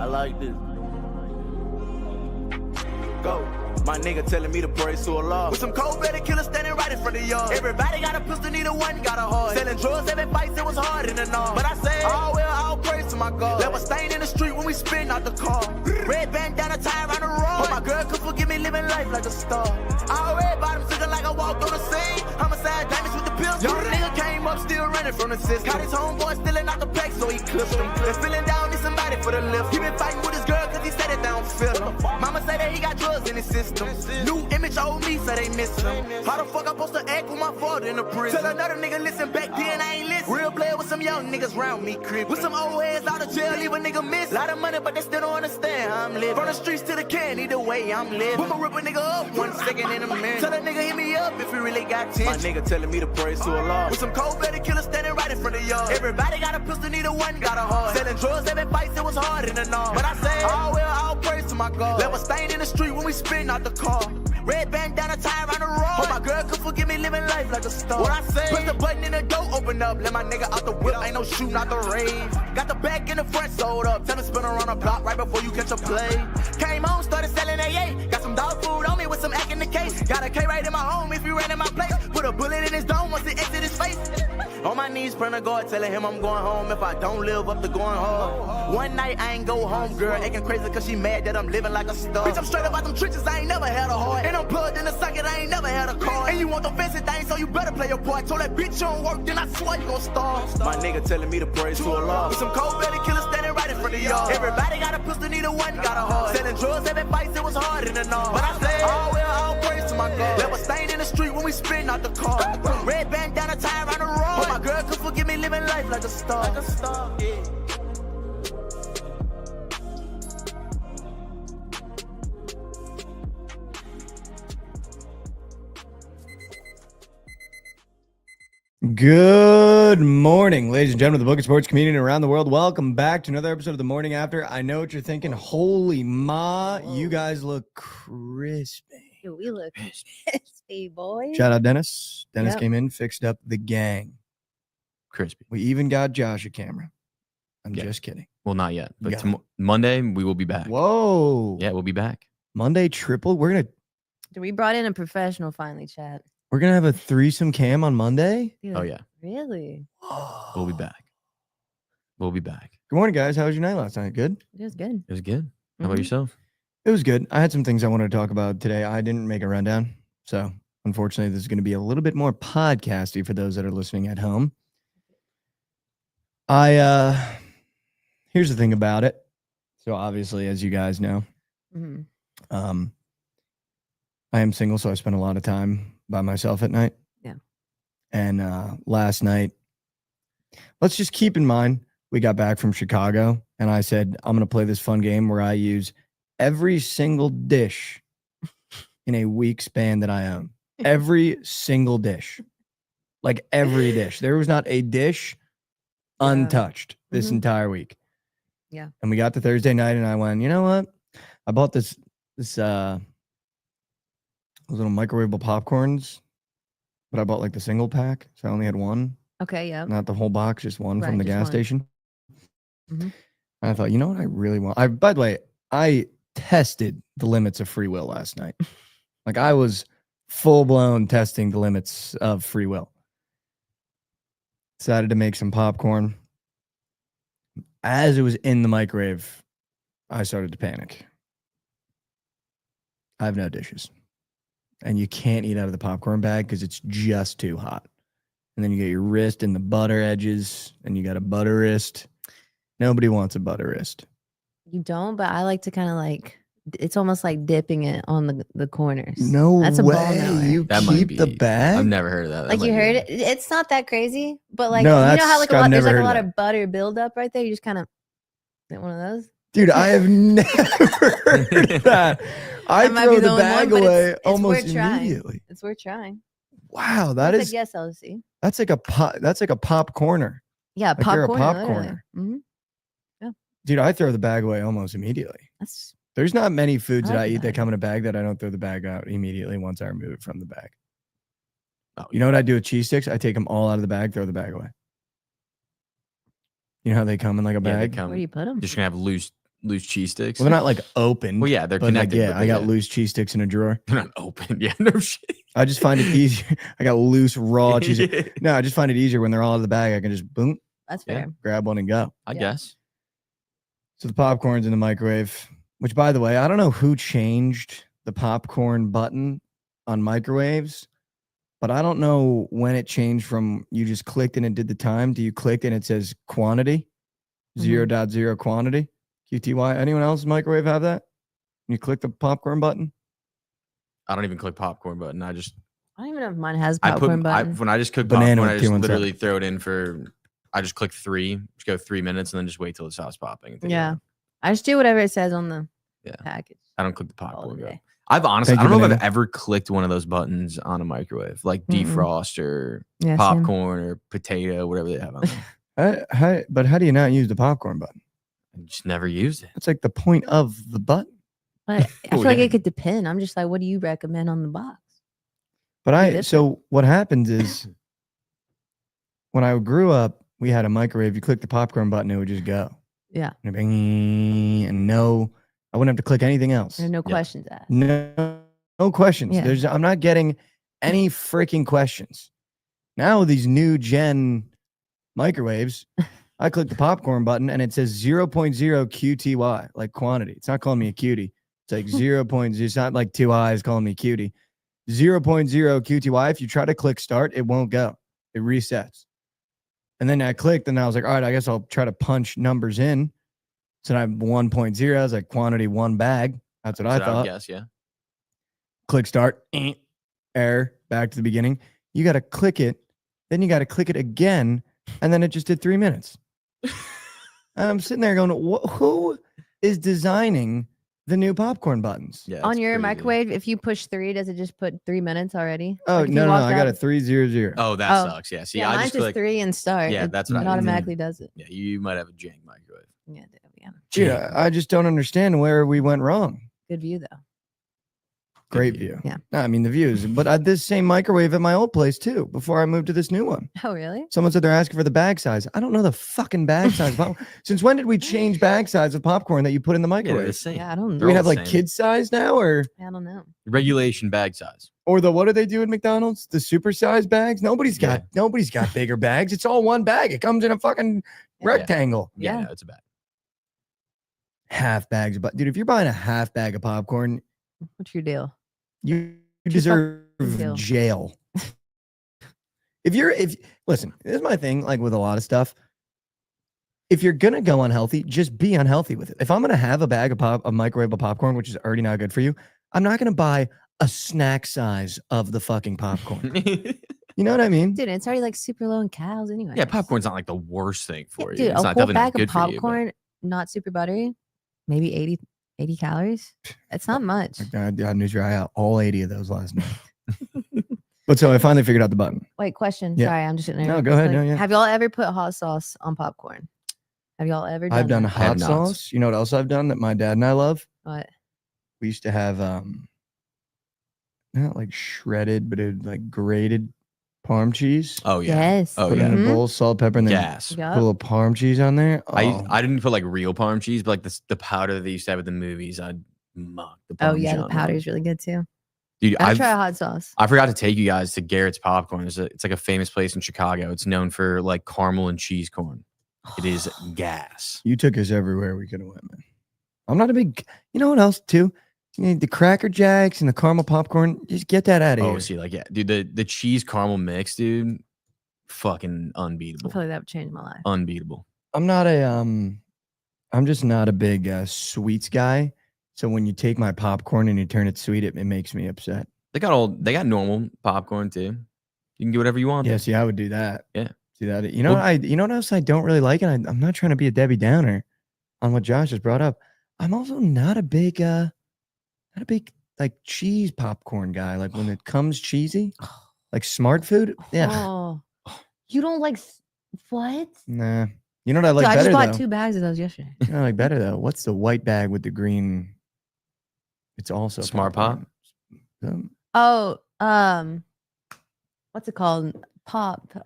like this. Go. My nigga telling me to praise to Allah. With some cold-blooded killers standing right in front of y'all. Everybody got a pistol, neither one got a heart. Selling drugs, every fight, it was hard in the north. But I say, all well, all praise to my God. Left a stain in the street when we spin out the car. Red bandana tie around the road. Hope my girl could forgive me living life like a star. All red bottoms looking like I walked on the scene. Homicide damage with the pills. Young nigga came up still running from the system. Caught his homeboy stealing out the pack, so he clipped him. Been feeling down, need somebody for the lift. He been fighting with his girl cause he said it down feel him. Mama said that he got drugs in his system. New image old me, so they miss him. How the fuck I supposed to act with my father in the prison? Tell another nigga listen, back then I ain't listen. Real player with some young niggas round me crib. With some old heads out of jail, leave a nigga miss. Lot of money, but they still don't understand how I'm living. From the streets to the can, either way I'm living. I'ma rip a nigga up 1 second in a minute. Tell a nigga hit me up if he really got tension. My nigga telling me to praise to Allah. With some cold-blooded killers standing right in front of y'all. Everybody got a pistol, neither one got a heart. Selling drugs, every fight, it was hard in the north. But I say, all well, all praise to my God. Left a stain in the street when we spin out the car. Red bandana tie around the road. Hope my girl could forgive me living life like a star. What I say? Press the button and the door open up. Let my nigga out the whip. Ain't no shooting out the rave. Got the back and the front sold up. Tell him spin around the block right before you catch a play. Came home, started selling AA. Got some dog food on me with some act in the case. Got a K right in my home if you ran in my place. Put a bullet in his dome once it exit his face. On my knees, praying to God, telling him I'm going home. If I don't live up to going home. One night I ain't go home, girl. Acting crazy cause she mad that I'm living like a star. Bitch, I'm straight up out them trenches. I ain't never had a heart. And I'm plugged in the socket. I ain't never had a car. And you want the fancy things, so you better play your part. Told that bitch you don't work, then I swear you gon' starve. My nigga telling me to praise to Allah. With some cold-blooded killers standing right in front of y'all. Everybody got a pistol, neither one got a heart. Selling drugs, every fight, it was hard in the north. But I say, all well, all praise to my God. Left a stain in the street when we spin out the car. Red bandana tie around the road. Hope my girl could forgive me living life like a star. Like a star, yeah. Good morning, ladies and gentlemen of the Bookit sports community around the world. Welcome back to another episode of The Morning After. I know what you're thinking. Holy ma, you guys look crispy. We look crispy, boy. Shout out Dennis. Dennis came in, fixed up the gang. Crispy. We even got Josh a camera. I'm just kidding. Well, not yet. But Monday, we will be back. Whoa. Yeah, we'll be back. Monday triple. We brought in a professional finally, chat. We're gonna have a threesome cam on Monday. Dude, Oh, yeah. Really? We'll be back. We'll be back. Good morning, guys. How was your night last night? Good? It was good. It was good. How about yourself? It was good. I had some things I wanted to talk about today. I didn't make a rundown. So unfortunately, this is going to be a little bit more podcasty for those that are listening at home. Here's the thing about it. So obviously, as you guys know, I am single, so I spend a lot of time by myself at night. Yeah. And last night, let's just keep in mind, we got back from Chicago, and I said, I'm going to play this fun game where I use every single dish in a week span that I own. Every single dish. Like every dish. There was not a dish untouched this entire week. Yeah. And we got to Thursday night, and I went, you know what? I bought those little microwavable popcorns, but I bought like the single pack, so I only had one. Okay, yeah. Not the whole box, just one from the gas one. station. And I thought, you know what I really want? By the way, I tested the limits of free will last night. Like I was full-blown testing the limits of free will. Decided to make some popcorn. As it was in the microwave, I started to panic. I have no dishes. And you can't eat out of the popcorn bag because it's just too hot. And then you get your wrist in the butter edges, and you got a butter wrist. Nobody wants a butter wrist. You don't, but I like to kind of like, it's almost like dipping it on the corners. No That's a way. ball knower. You That keep might be, the bag? I've never heard of that. Like you heard it? It's not that crazy, but like, No, you know how like I've there's never like a heard lot of of butter buildup right there? You just kind of, is it one of those? Dude, I have never heard that. I might throw be the only bag one, but away it's almost worth trying. immediately. It's worth trying. Wow, that is yes, LC. that's like a pop corner. Yeah, Like you're a popcorn. popcorner. Dude, I throw the bag away almost immediately. That's There's not many foods that I like eat that that. come in a bag that I don't throw the bag out immediately once I remove it from the bag. Oh, You know what I do with cheese sticks? I take them all out of the bag, throw the bag away. You know how they come in like a Yeah, they bag? come. where do you put them? Just gonna have loose loose cheese sticks. Well, they're not like open. Well, yeah, they're but like, connected. yeah, but I got yeah. loose cheese sticks in a drawer. They're not open. Yeah, no shit. I just find it easier. I got loose raw cheese. No, I just find it easier when they're all out of the bag. I can just boom, That's Yeah. fair. grab one and go. I Yeah. guess. So the popcorn's in the microwave, which, by the way, I don't know who changed the popcorn button on microwaves, but I don't know when it changed from you just clicked and it did the time. Do you click and it says quantity, 0.0 quantity, QTY? Anyone else's microwave have that? You click the popcorn button? I don't even click popcorn button. I I don't even know if mine has put popcorn button. when I just cook Banana popcorn, I with just 217. literally throw it in for. I just click 3, just go 3 minutes, and then just wait till it stops popping. and take it Yeah. out. I just do whatever it says on the Yeah. package. I don't click the all popcorn. the button. day. I've honestly, Thank I you, don't know if Banana. I've ever clicked one of those buttons on a microwave, like Mm-mm. defrost or Yeah, same. popcorn or potato, whatever they have on there. But how do you not use the popcorn button? I just never used it. That's like the point of the button. But I Oh, feel like yeah. it could depend. I'm just like, what do you recommend on the box? But different. so what happens is when I grew up, we had a microwave. You click the popcorn button, it would just go. Yeah. And no, I wouldn't have to click anything else. There's no questions asked. No questions. Yeah. I'm not getting any freaking questions. Now these new gen microwaves, I click the popcorn button and it says 0.0 QTY, like quantity. It's not calling me a cutie. It's like 0.0. It's not like 2 eyes calling me cutie. 0.0 QTY. If you try to click start, it won't go. It resets. And then I clicked and I was like, all right, I guess I'll try to punch numbers in. So I have 1.0. I was like, quantity 1 bag. That's what I So I would thought. guess, yeah. Click start, error, back to the beginning. You got to click it. Then you got to click it again. And then it just did 3 minutes. And I'm sitting there going, who is designing the new popcorn buttons? Yeah. On it's your crazy. microwave, if you push 3, does it just put 3 minutes already? Oh, Like if you no, walked I got out- a 300. Oh, that Oh. sucks. Yeah. See, Yeah, I mine's just just click. 3 and start. Yeah, It that's what I- automatically does it. Yeah, you might have a jank microwave. Yeah, yeah. Dude, I just don't understand where we went wrong. Good view though. Great view. Yeah. No, I mean, the views. But I had this same microwave at my old place too before I moved to this new one. Oh, really? Someone said they're asking for the bag size. I don't know the fucking bag size. Since when did we change bag size of popcorn that you put in the Yeah, they're the microwave? same. Yeah, I don't Do know. we all have the like same. kid size now or I don't know. Regulation bag size. what do they do at McDonald's? The super size bags? Nobody's got bigger bags. It's all one bag. It comes in a fucking Yeah. rectangle. Yeah, Yeah. no, it's a bag. Half bags, but dude, if you're buying a half bag of popcorn, What's your deal? you your deserve fucking deal? jail. Listen, this is my thing, like with a lot of stuff. If you're gonna go unhealthy, just be unhealthy with it. If I'm gonna have a bag of a microwave of popcorn, which is already not good for you, I'm not gonna buy a snack size of the fucking popcorn. You know what I mean? Dude, it's already like super low in calories anyway. Yeah, popcorn's not like the worst thing for you. Dude, It's a not whole definitely not bag of good for you, but- popcorn, not super buttery, maybe 80 calories. It's not much. I had news try out all 80 of those last night. But so I finally figured out the button. Wait, question. Yeah. Sorry, I'm just sitting there. No, go ahead. Like, No, yeah. Have y'all ever put hot sauce on popcorn? Have y'all ever done I've done that? I have hot not. sauce. You know what else I've done that my dad and I love? What? We used to have not like shredded, but it like grated parm cheese. Oh yeah. Yes. Oh Put it yeah. in a Mhm. bowl, salt, pepper, and then Gas. put a Yup. little parm cheese on there. I didn't put like real parm cheese, but like the powder that they used to have at the movies, I'd mock the Oh yeah, the Parmesan powder on. is really good too. Dude, Gotta try a hot sauce. I forgot to take you guys to Garrett's Popcorn. It's like a famous place in Chicago. It's known for like caramel and cheese corn. It is gas. You took us everywhere we could have went, man. I'm not a big. You know what else too? You need the Cracker Jacks and the caramel popcorn. Just get that out of Oh, here. see, like yeah, dude, the cheese caramel mix, dude, fucking I unbeatable. feel like that would change my life. Unbeatable. I'm not a I'm just not a big sweets guy. So when you take my popcorn and you turn it sweet, it makes me upset. They got normal popcorn too. You can get whatever you want. Yeah, see, I would do that. Yeah. See that? You know, Well- you know what else I don't really like, and I'm not trying to be a Debbie Downer on what Josh has brought up. I'm also not a big like cheese popcorn guy. Like when it comes cheesy, like Smart Food. Yeah, Oh, you don't like what? nah. You know what I like Dude, I better just bought though? 2 bags of those yesterday. You know what I like better though? What's the white bag with the green? It's also Smart Pop? popcorn. Oh, what's it called? Pop. You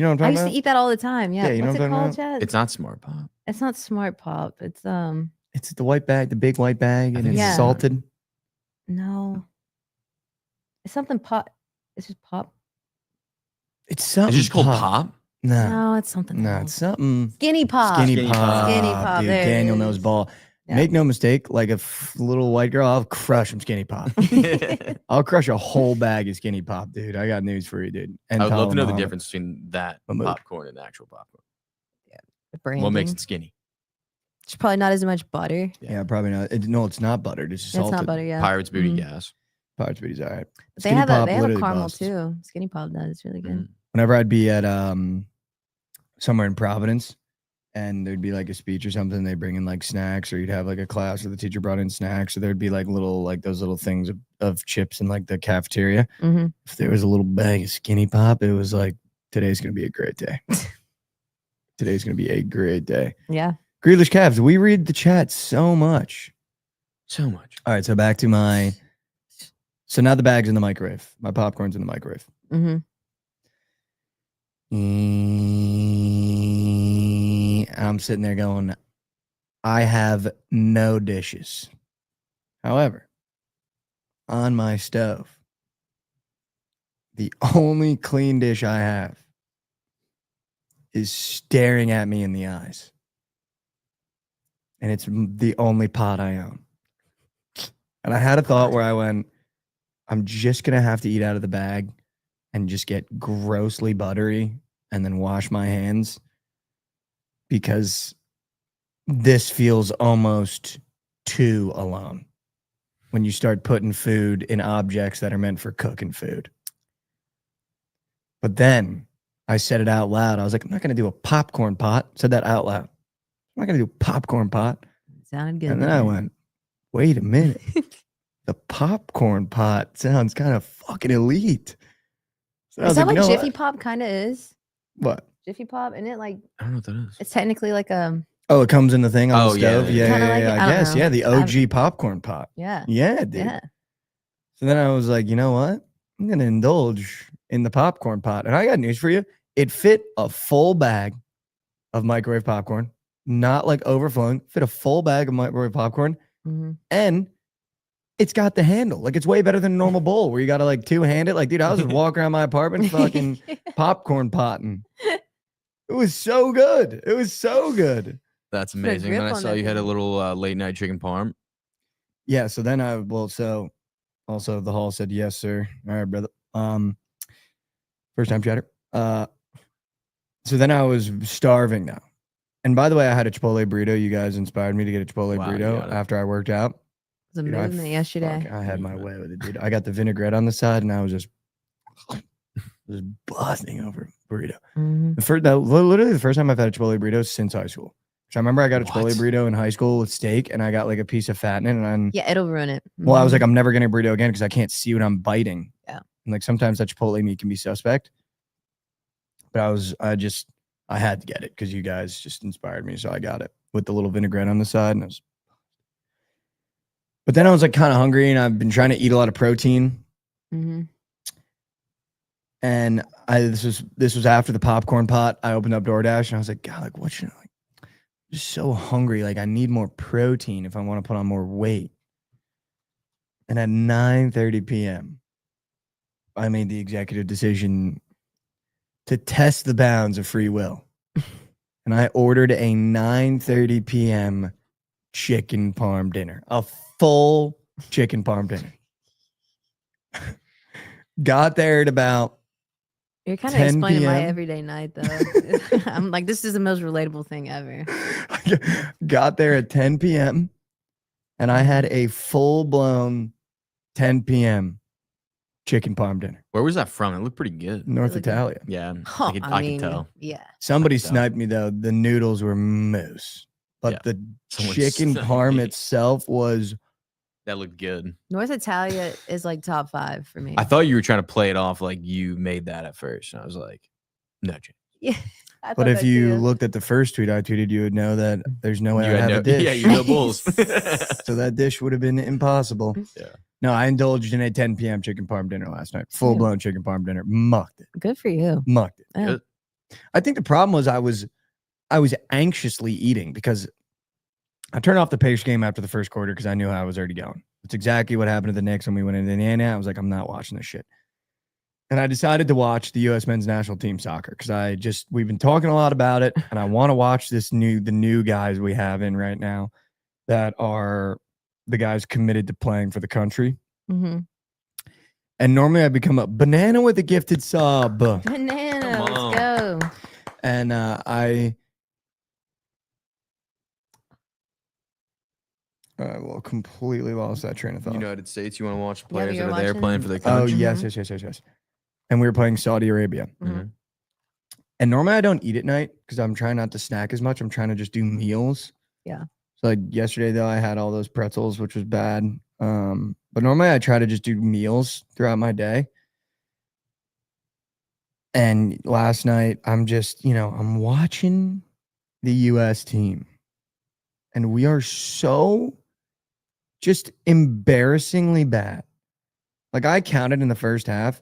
know what I'm I talking used about? to eat that all the time. Yeah. Yeah, you know What's what it I'm called, talking Chad? It's not Smart Pop. It's not Smart Pop. It's It's the white bag, the big white bag, and it's Yeah. salted. No. It's something pop. It's just pop. It's something. It's just called pop. No, No, it's something no, else. it's something. Skinny pop. Skinny pop. Skinny pop. Dude, There it Daniel knows is. ball. Yeah. Make no mistake, like a little white girl, I'll crush some skinny pop. I'll crush a whole bag of skinny pop, dude. I got news for you, dude. And I would love to know the Muhammad. difference between that Mahmood. popcorn and actual popcorn. The branding. What makes it skinny? It's probably not as much butter. Yeah, probably not. No, it's not buttered. It's just It's salted. not butter, yeah. Pirates booty Mhm. gas. Pirates Booty's all right. But Skinny they have pop a literally caramel busts. too. Skinny pop does. It's really good. Mm. Whenever I'd be at somewhere in Providence and there'd be like a speech or something, they bring in like snacks, or you'd have like a class where the teacher brought in snacks, or there'd be like those little things of chips in like the cafeteria. Mhm. If there was a little bag of skinny pop, it was like, today's gonna be a great day. Today's gonna be a great day. Yeah. Grealish Cavs, we read the chat so much. So much. All right, so back to my. So now the bag's in the microwave. My popcorn's in the microwave. Mm-hmm. I'm sitting there going, I have no dishes. However, on my stove, the only clean dish I have is staring at me in the eyes. And it's the only pot I own. And I had a thought where I went, I'm just going to have to eat out of the bag and just get grossly buttery and then wash my hands, because this feels almost too alone when you start putting food in objects that are meant for cooking food. But then I said it out loud. I was like, I'm not going to do a popcorn pot. Said that out loud. I'm not going to do a popcorn pot. Sounded good. And then I went, wait a minute. The popcorn pot sounds kind of fucking elite. So I Is was that like, what you know Jiffy Pop kind of is? What? Jiffy Pop, isn't it like I don't know what that is. it's technically like a Oh, it comes in the thing on Oh, the yeah, stove? yeah, Yeah, Kinda like it. I I don't guess. know. Yeah, the I've- OG popcorn pot. yeah. Yeah, dude. Yeah. So then I was like, you know what? I'm going to indulge in the popcorn pot. And I got news for you. It fit a full bag of microwave popcorn, not like overflowing, fit a full bag of microwave popcorn. Mm-hmm. And it's got the handle. Like, it's way better than a normal bowl where you got to like two-hand it. Like, dude, I was just walking around my apartment fucking popcorn potting. It was so good. It was so good. That's Put a amazing. Then grip I on saw that you had a thing. little late night chicken parm. Yeah. So then so also the hall said, yes, sir. All right, brother. First time chatter. So then I was starving now. And by the way, I had a Chipotle burrito. You guys inspired me to get a Chipotle Wow, you burrito got it. after I worked out. It was a Dude, I movement yesterday. I had my way with it, dude. I got the vinaigrette on the side, and I was just buzzing over burrito. Mm-hmm. Literally the first time I've had a Chipotle burrito since high school. So I remember I got a Chipotle What? burrito in high school with steak, and I got like a piece of fat in it. And I'm, Yeah, it'll ruin it. well, I was like, Mhm. I'm never getting a burrito again because I can't see what I'm biting. Yeah. And like sometimes that Chipotle meat can be suspect. But I had to get it because you guys just inspired me. So I got it with the little vinaigrette on the side. But then I was like kind of hungry, and I've been trying to eat a lot of protein. Mhm. And this was after the popcorn pot. I opened up DoorDash and I was like, God, like what should I like? I'm just so hungry. Like I need more protein if I want to put on more weight. And at 9:30 p.m., I made the executive decision to test the bounds of free will. And I ordered a 9:30 p.m. chicken parm dinner. A full chicken parm dinner. Got there at about You're kind of 10 explaining my PM. everyday night though. I'm like, this is the most relatable thing ever. got there at 10 p.m. and I had a full-blown 10 p.m. chicken parm dinner. Where was that from? It looked pretty good. North Really good. Italia. Yeah, Huh, I could tell. Yeah. Somebody I can tell. sniped me though. The noodles were moose, but Yeah, the someone chicken sniped parm me. itself was. That looked good. North Italia is like top 5 for me. I thought you were trying to play it off like you made that at first. And I was like, no chance. Yeah. I But thought if that you too. looked at the first tweet I tweeted, you would know that there's no way You I had have a no, dish. yeah, you know bulls. So that dish would have been impossible. Yeah. No, I indulged in a 10 p.m. chicken parm dinner last night. Full blown chicken parm dinner. Mucked it. Good for you. Mucked it. Yeah. Good. I think the problem was I was anxiously eating because I turned off the Pacers game after the first quarter because I knew how I was already going. It's exactly what happened to the Knicks when we went into Indiana. I was like, I'm not watching this shit. And I decided to watch the U.S. men's national team soccer because we've been talking a lot about it, and I want to watch the new guys we have in right now that are the guys committed to playing for the country. Mm-hmm. And normally I become a banana with a gifted sub. Banana, let's go. And I completely lost that train of thought. United States, you want to watch Yeah, players you're that are there watching- playing for the Oh, country? yes. And we were playing Saudi Arabia. Mhm. And normally I don't eat at night because I'm trying not to snack as much. I'm trying to just do meals. Yeah. So like yesterday though, I had all those pretzels, which was bad. But normally I try to just do meals throughout my day. And last night I'm just, I'm watching the US team. And we are so just embarrassingly bad. Like I counted in the first half,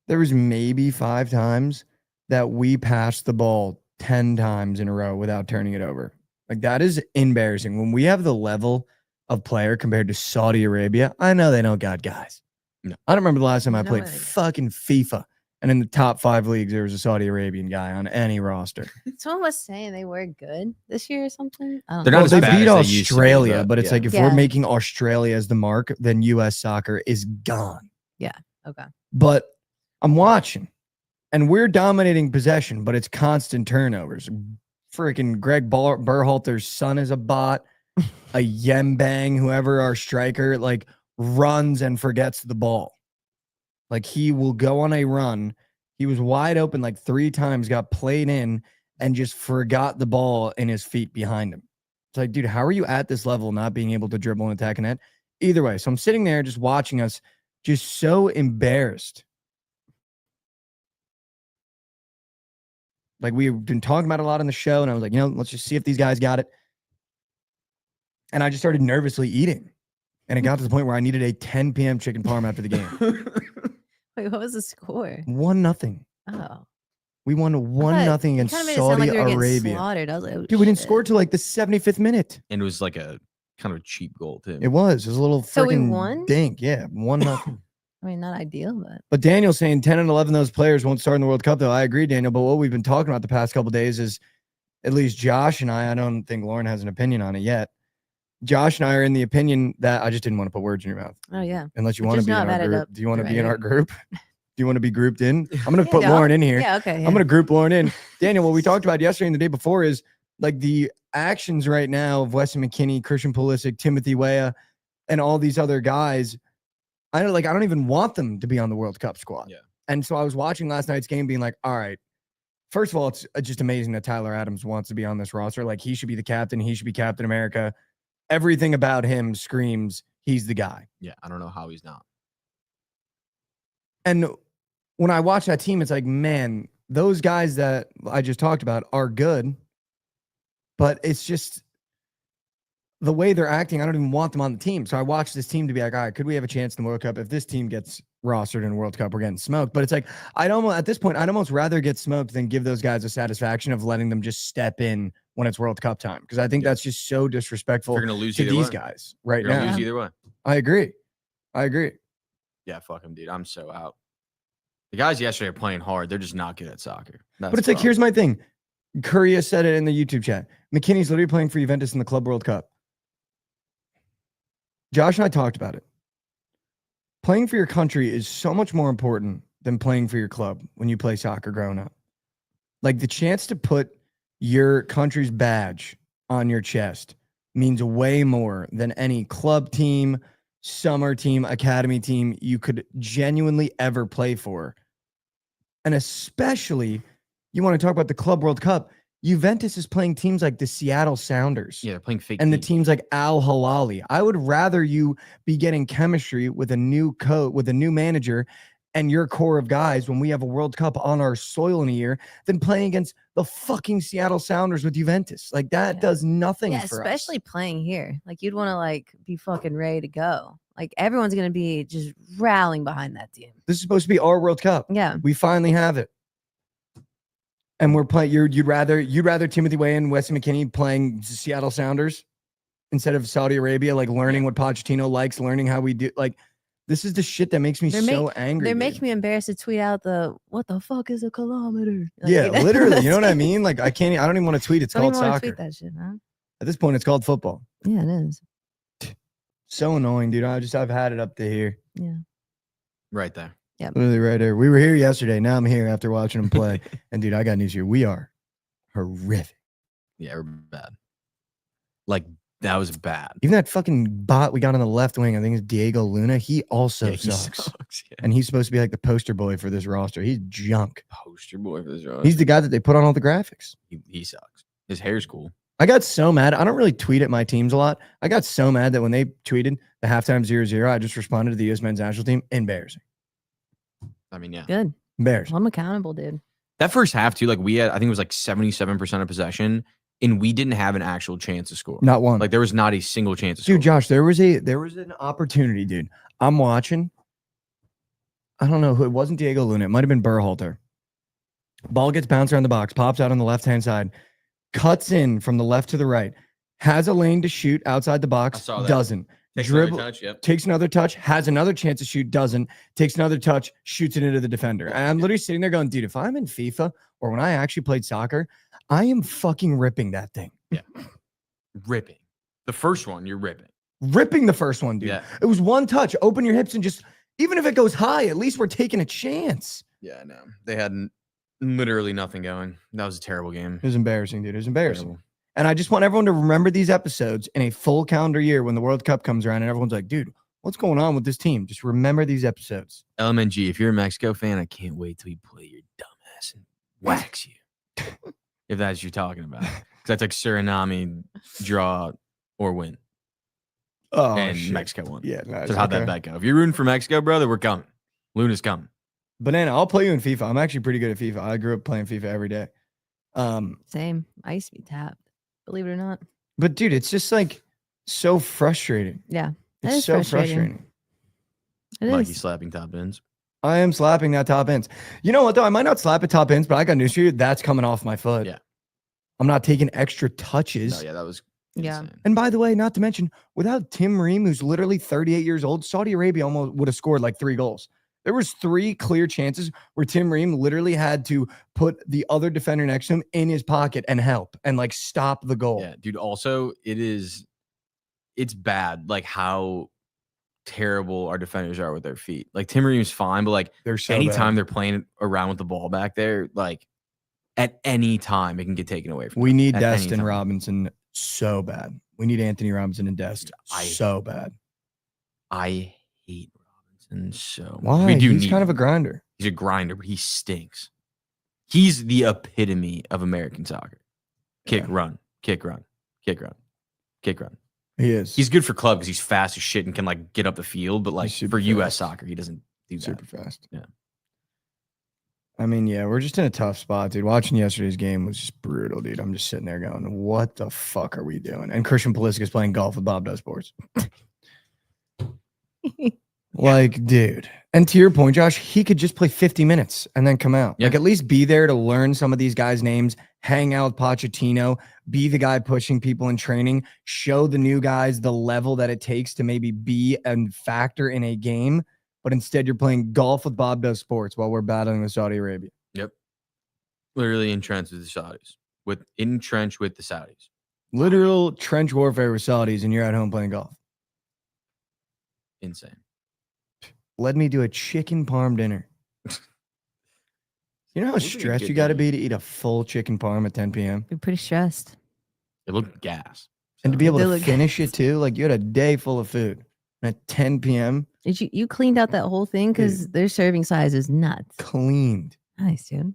there was maybe 5 times that we passed the ball 10 times in a row without turning it over. Like that is embarrassing. When we have the level of player compared to Saudi Arabia, I know they don't got guys. No. I don't remember the last time I No played way. fucking FIFA. And in the top 5 leagues, there was a Saudi Arabian guy on any roster. Someone was saying they were good this year or something. I don't They're know. not Well, as they bad beat as they used to be, Australia, but but it's yeah. like if Yeah. we're making Australia as the mark, then US soccer is gone. Okay. But I'm watching, and we're dominating possession, but it's constant turnovers. Freaking Greg Berhalter's son is a bot. A Yembang, whoever our striker, like runs and forgets the ball. Like he will go on a run. He was wide open like 3 times, got played in, and just forgot the ball in his feet behind him. It's like, dude, how are you at this level not being able to dribble and attack a net? Either way, so I'm sitting there just watching us, just so embarrassed. Like we've been talking about it a lot on the show, and I was like, let's just see if these guys got it. And I just started nervously eating. And it got to the point where I needed a 10 p.m. chicken parm after the game. Wait, what was the score? 1-0. Oh. We won 1-0 against Kind of made it sound Saudi like we were getting Arabia. slaughtered. I was like, oh, Dude, we didn't shit. score till like the 75th minute. And it was like a kind of a cheap goal too. It was a little So we freaking won? dink. Yeah, 1-0. I mean, not ideal, but But Daniel's saying 10 and 11 of those players won't start in the World Cup, though. I agree, Daniel. But what we've been talking about the past couple of days is, at least Josh and I don't think Lauren has an opinion on it yet. Josh and I are in the opinion that I just didn't want to put words in your mouth. oh yeah. Unless you But want to just be know in I've our added group. up Do you want to right be in here. our group? Do you want to be grouped in? I'm going to put Yeah, Lauren in here. Yeah, okay. I'm going to group Lauren in. Daniel, what we talked about yesterday and the day before is like the actions right now of Weston McKennie, Christian Pulisic, Timothy Weah, and all these other guys. I don't even want them to be on the World Cup squad. Yeah. And so I was watching last night's game being like, all right, first of all, it's just amazing that Tyler Adams wants to be on this roster. Like he should be the captain. He should be Captain America. Everything about him screams he's the guy. Yeah, I don't know how he's not. And when I watch that team, it's like, man, those guys that I just talked about are good, but it's just the way they're acting. I don't even want them on the team. So I watch this team to be like, all right, could we have a chance in the World Cup? If this team gets rostered in the World Cup, we're getting smoked. But it's like, at this point, I'd almost rather get smoked than give those guys a satisfaction of letting them just step in when it's World Cup time. Because I think that's just so disrespectful You're gonna lose to either these way. guys right You're gonna now. lose either way. I agree. Yeah, fuck him, dude. I'm so out. The guys yesterday are playing hard. They're just not good at soccer. That's But it's the like, here's my thing. Curry said it in the YouTube chat. McKinney's literally playing for Juventus in the Club World Cup. Josh and I talked about it. Playing for your country is so much more important than playing for your club when you play soccer growing up. Like the chance to put your country's badge on your chest means way more than any club team, summer team, academy team you could genuinely ever play for. And especially, you want to talk about the Club World Cup, Juventus is playing teams like the Seattle Sounders. Yeah, they're playing fake. And the teams. teams like Al Hilali. I would rather you be getting chemistry with a new coach, with a new manager, and your core of guys when we have a World Cup on our soil in a year than playing against the fucking Seattle Sounders with Juventus. Like that does nothing Yeah, for especially us. playing here. Like you'd want to like be fucking ready to go. Like everyone's gonna be just rallying behind that team. This is supposed to be our World Cup. Yeah. We finally have it. And we're playing. You'd rather Timothy Weah and Weston McKennie playing Seattle Sounders instead of Saudi Arabia, like learning what Pochettino likes, learning how we do. Like, this is the shit that makes me so angry. They're dude. making me embarrassed to tweet out what the fuck is a kilometer? Like, Yeah, literally. You know what I mean? Like, I don't even want to tweet. It's Don't called even wanna soccer. tweet that shit, man. At this point, it's called football. Yeah, it is. So annoying, dude. I've had it up to here. Yeah. Right there. Literally right there. We were here yesterday. Now I'm here after watching them play. And dude, I got news here. We are horrific. Yeah, we're bad. Like, that was bad. Even that fucking bot we got on the left wing, I think it's Diego Luna. He also Yeah, he sucks. yeah. And he's supposed to be like the poster boy for this roster. He's junk. Poster boy for this roster. He's the guy that they put on all the graphics. He sucks. His hair's cool. I got so mad. I don't really tweet at my teams a lot. I got so mad that when they tweeted the halftime 0-0, I just responded to the U.S. men's national team. Embarrassing. I mean, yeah. Good. Embarrassing. Well, I'm accountable, dude. That first half, too, like we had, I think it was like 77% of possession, and we didn't have an actual chance to score. Not one. Like, there was not a single chance to score. Dude, Josh, there was an opportunity, dude. I'm watching. I don't know who it wasn't. Diego Luna. It might have been Berhalter. Ball gets bounced around the box, pops out on the left-hand side, cuts in from the left to the right, has a lane to shoot outside the box, I saw that. doesn't. Takes another Dribble, touch, yep. takes another touch, has another chance to shoot, doesn't, takes another touch, shoots it into the defender. And I'm literally sitting there going, dude, if I'm in FIFA or when I actually played soccer, I am fucking ripping that thing. Yeah. Ripping. The first one, you're ripping. Ripping the first one, dude. Yeah. It was one touch. Open your hips and just, even if it goes high, at least we're taking a chance. Yeah, no. They had literally nothing going. That was a terrible game. It was embarrassing, dude. It was embarrassing. Terrible. And I just want everyone to remember these episodes in a full calendar year when the World Cup comes around and everyone's like, dude, what's going on with this team? Just remember these episodes. LMNG, if you're a Mexico fan, I can't wait till we play your dumbass and wax you. If that's what you're talking about. Because that's like Suriname, draw, or win. Oh, and shit. Mexico won. Yeah. Nice. So how'd that Okay. bet go? If you're rooting for Mexico, brother, we're coming. Luna's coming. Banana, I'll play you in FIFA. I'm actually pretty good at FIFA. I grew up playing FIFA every day. Same. I used to be tapped. Believe it or not. But dude, it's just like so frustrating. Yeah. That It's is so frustrating. frustrating. It Mikey is. slapping top ends. I am slapping that top ends. You know what though? I might not slap at top ends, but I got news for you. That's coming off my foot. Yeah. I'm not taking extra touches. No, yeah, that was Yeah. insane. And by the way, not to mention, without Tim Ream, who's literally 38 years old, Saudi Arabia almost would have scored like 3 goals. There was 3 clear chances where Tim Ream literally had to put the other defender next to him in his pocket and help and like stop the goal. Yeah, dude. Also, it's bad, like how terrible our defenders are with their feet. Like Tim Ream's fine, but like They're so anytime bad. they're playing around with the ball back there, like at any time it can get taken away from We them. need At any Dest and time. Robinson so bad. We need Anthony Robinson and Dest so bad. I hate Robinson so much. Why? We do He's need kind of a him. grinder. He's a grinder, but he stinks. He's the epitome of American soccer. Kick, Yeah. run, kick, run, kick, run, kick, run. He is. He's good for club because he's fast as shit and can like get up the field, but like super for U.S. fast. soccer, he doesn't do that. super fast. Yeah. I mean, yeah, we're just in a tough spot, dude. Watching yesterday's game was just brutal, dude. I'm just sitting there going, what the fuck are we doing? And Christian Pulisic is playing golf with Bob Does Sports. Like, dude. And to your point, Josh, he could just play 50 minutes and then come out. Yeah. Like, at least be there to learn some of these guys' names, hang out with Pochettino, be the guy pushing people in training, show the new guys the level that it takes to maybe be and factor in a game. But instead, you're playing golf with Bob Does Sports while we're battling with Saudi Arabia. Yep. Literally entrenched with the Saudis. Entrenched with the Saudis. Literal trench warfare with Saudis, and you're at home playing golf. Insane. Let me do a chicken parm dinner. You know how Looks like a stressed good you got to dinner. be to eat a full chicken parm at 10 p.m.? Be pretty stressed. It looked gas. And to be able They to look- finish it too, like you had a day full of food. And at 10 p.m., Did you cleaned out that whole thing? Because their serving size is nuts. cleaned. Nice, dude.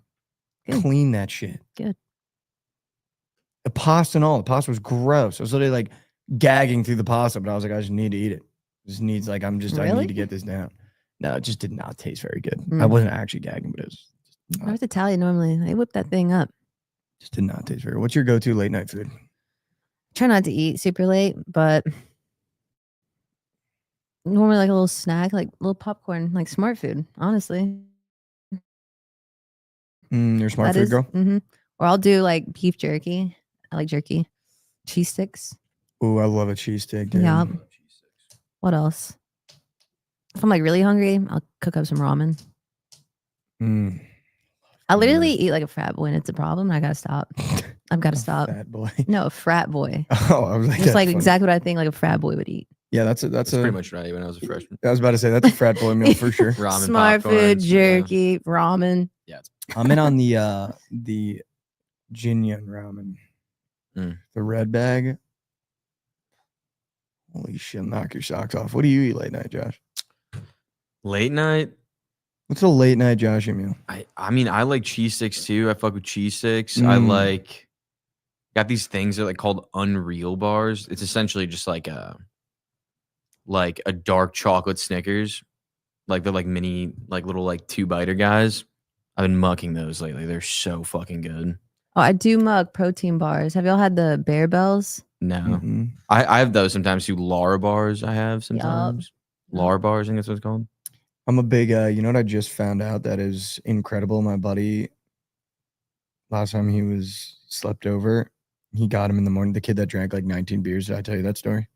Good. Clean that shit. Good. The pasta and all. The pasta was gross. I was literally like gagging through the pasta, but I was like, I just need to eat it. It just needs like, I need Really? to get this down. No, it just did not taste very good. Mm. I wasn't actually gagging, but it was I was Italian normally. They whip that thing up. just did not taste very good. What's your go-to late night food? Try not to eat super late, but normally like a little snack, like little popcorn, like smart food, honestly. You're a smart food girl? Mm-hmm. Or I'll do like beef jerky. I like jerky. Cheese sticks. Ooh, I love a cheesesteak, dude. Yeah. What else? If I'm like really hungry, I'll cook up some ramen. Mm, I literally eat like a frat boy, and it's a problem. I gotta stop. I've got to stop. fat boy. No, a frat boy. Oh, I was like, Just that's like funny. exactly what I think like a frat boy would eat. Yeah, that's Pretty much right when I was a freshman. I was about to say that's a frat boy meal for sure. Ramen, Smart food, popcorns, jerky, ramen. Yeah, it's I'm in on the Jinyan ramen, the red bag. Holy shit! Knock your socks off. What do you eat late night, Josh? late night. What's a late night Joshy meal? I mean, I like cheese sticks too. I fuck with cheese sticks. I like got these things that are like called Unreal bars. It's essentially just like a dark chocolate Snickers. Like they're like mini, like little like 2-biter guys. I've been mucking those lately. They're so fucking good. Oh, I do mug protein bars. Have y'all had the Bear Bells? No. Mm-mm. I have those sometimes too. Lara bars I have sometimes. Lara bars, I think that's what it's called. I'm a big, you know what I just found out that is incredible? My buddy, last time he was slept over, he got him in the morning. The kid that drank like 19 beers. Did I tell you that story?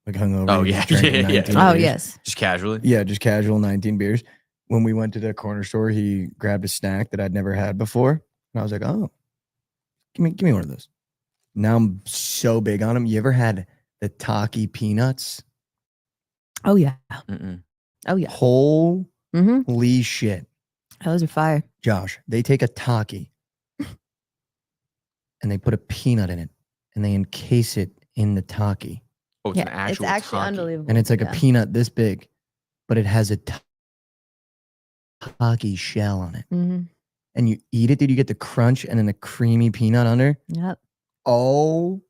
Like hungover. Oh, he yeah. just drank Yeah. 19 Oh, beers. yes. Just casually. Yeah, just casual 19 beers. When we went to the corner store, he grabbed a snack that I'd never had before. And I was like, oh, give me one of those. Now I'm so big on them. You ever had the Taki peanuts? Oh, yeah. Mm-mm. Oh, yeah. Holy Mm-hmm. shit. Those are fire. Josh, they take a Taki and they put a peanut in it and they encase it in the Taki. Oh, it's an actual it's actually Taki. unbelievable. And it's like Yeah. a peanut this big, but it has a Taki shell on it. Mm-hmm. And you eat it, dude, you get the crunch and then the creamy peanut under. Yep. Oh,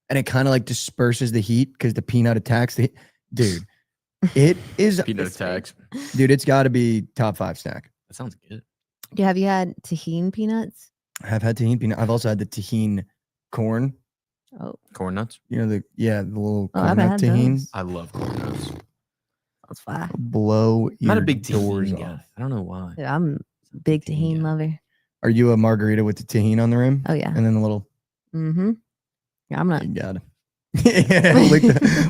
and it kind of like disperses the heat because the peanut attacks the dude. It is Peanut attacks. dude, it's got to be top 5 snack. That sounds good. Yeah, have you had tahini peanuts? I've had tahini peanut. I've also had the tahini corn. Oh, Corn nuts. You know the little Oh, I've corn nut had tahini. those. I love corn nuts. that's fire. Blow I'm not your a big doors tahini off. guy. I don't know why. Dude, I'm a big tahini guy. lover. Are you a margarita with the tahini on the rim? Oh, yeah. And then the little Mm-hmm. Yeah, I'm not. you got it. Yeah,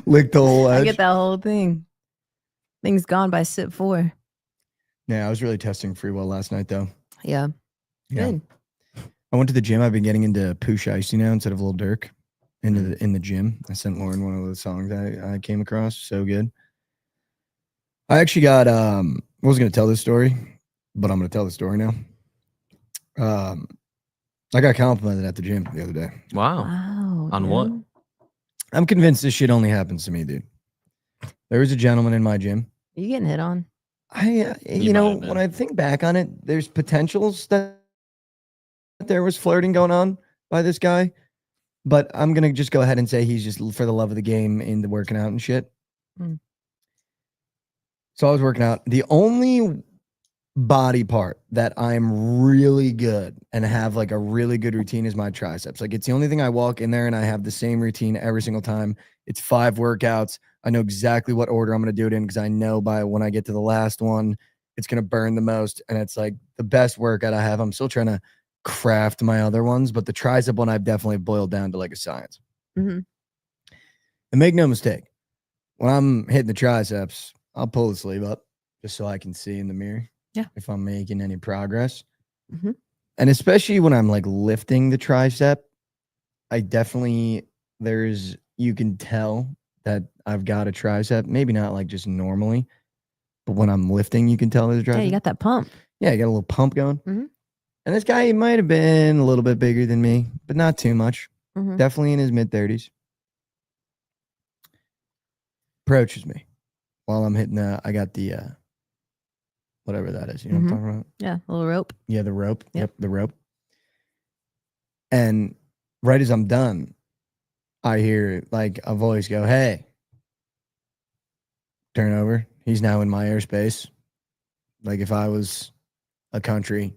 lick the whole edge. I get that whole thing. Thing's gone by sip 4. Yeah, I was really testing free well last night though. Yeah. Yeah. Good. I went to the gym. I've been getting into Pooh Shiesty now instead of Lil Durk in the gym. I sent Lauren one of the songs I came across. So good. I actually got I was gonna tell this story, but I'm gonna tell the story now. I got complimented at the gym the other day. Wow. Wow. On what? dude. I'm convinced this shit only happens to me, dude. There was a gentleman in my gym. Are you getting hit on? You might know, have been. when I think back on it, there's potentials that there was flirting going on by this guy, but I'm gonna just go ahead and say he's just for the love of the game into working out and shit. Mm. So I was working out. The only body part that I'm really good and have like a really good routine is my triceps. Like it's the only thing I walk in there and I have the same routine every single time. It's 5 workouts. I know exactly what order I'm going to do it in because I know by when I get to the last one, it's going to burn the most. And it's like the best workout I have. I'm still trying to craft my other ones, but the tricep one I've definitely boiled down to like a science. Mm-hmm. And make no mistake, when I'm hitting the triceps, I'll pull the sleeve up just so I can see in the mirror if I'm making any progress. Mhm. And especially when I'm like lifting the tricep, I definitely, you can tell that I've got a tricep. Maybe not like just normally, but when I'm lifting, you can tell there's a tricep. Yeah, you got that pump. Yeah, you got a little pump going. Mhm. And this guy, he might have been a little bit bigger than me, but not too much. Mhm. Definitely in his mid-30s. Approaches me while I'm hitting I got the, whatever that is. You know what I'm talking about? Yeah, a little rope. Yeah, the rope. Yep. Yep, the rope. And right as I'm done, I hear like a voice go, "Hey." Turn over. He's now in my airspace. Like if I was a country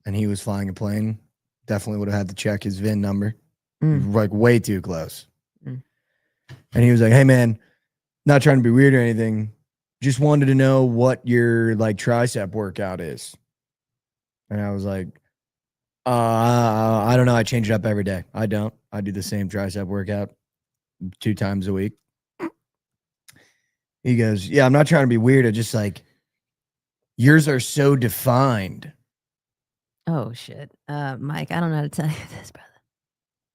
and he was flying a plane, definitely would have had to check his VIN number. Like way too close. Mm. And he was like, "Hey man, not trying to be weird or anything. Just wanted to know what your like tricep workout is." And I was like, I don't know. I change it up every day. I don't. I do the same tricep workout 2 times a week. He goes, yeah, I'm not trying to be weird. I just like, yours are so defined. Oh shit, Mike, I don't know how to tell you this, brother.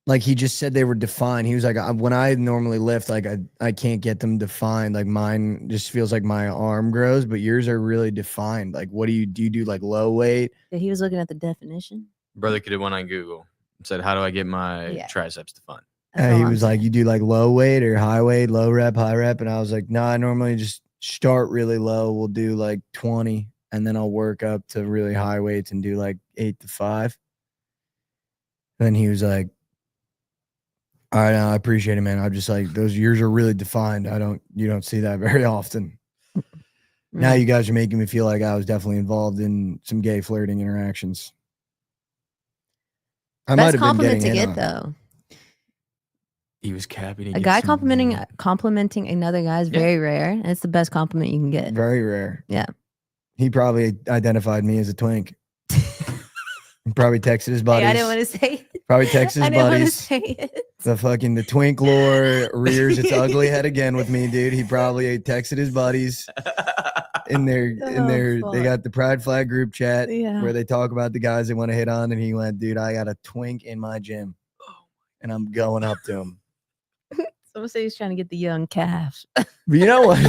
Like he just said they were defined. He was like, when I normally lift, like I can't get them defined. Like mine just feels like my arm grows, but yours are really defined. Like, what do you do? Like low weight? Yeah, he was looking at the definition. Brother could have went on Google and said, "How do I get my Yeah. triceps defined?" That's all He I'm was like, saying. you do like low weight or high weight, low rep, high rep. And I was like, no, I normally just start really low. We'll do like 20 and then I'll work up to really high weights and do like 8 to 5. Then he was like, all right, I appreciate it, man. I'm just like, those years are really defined. You don't see that very often. Now you guys are making me feel like I was definitely involved in some gay flirting interactions. I might Best have been compliment getting to in get on it. though. He was capping. A guy complimenting another guy is Yeah. very rare, and it's the best compliment you can get. Very rare. Yeah. He probably identified me as a twink. He probably texted his buddies. Hey, I didn't want to say it. Probably texted his I didn't want to buddies. say it. The twink lore rears its ugly head again with me, dude. He probably texted his buddies in their they got the pride flag group chat Yeah. where they talk about the guys they want to hit on, and he went, dude, I got a twink in my gym and I'm going up to him. Someone say he's trying to get the young calf. But you know what?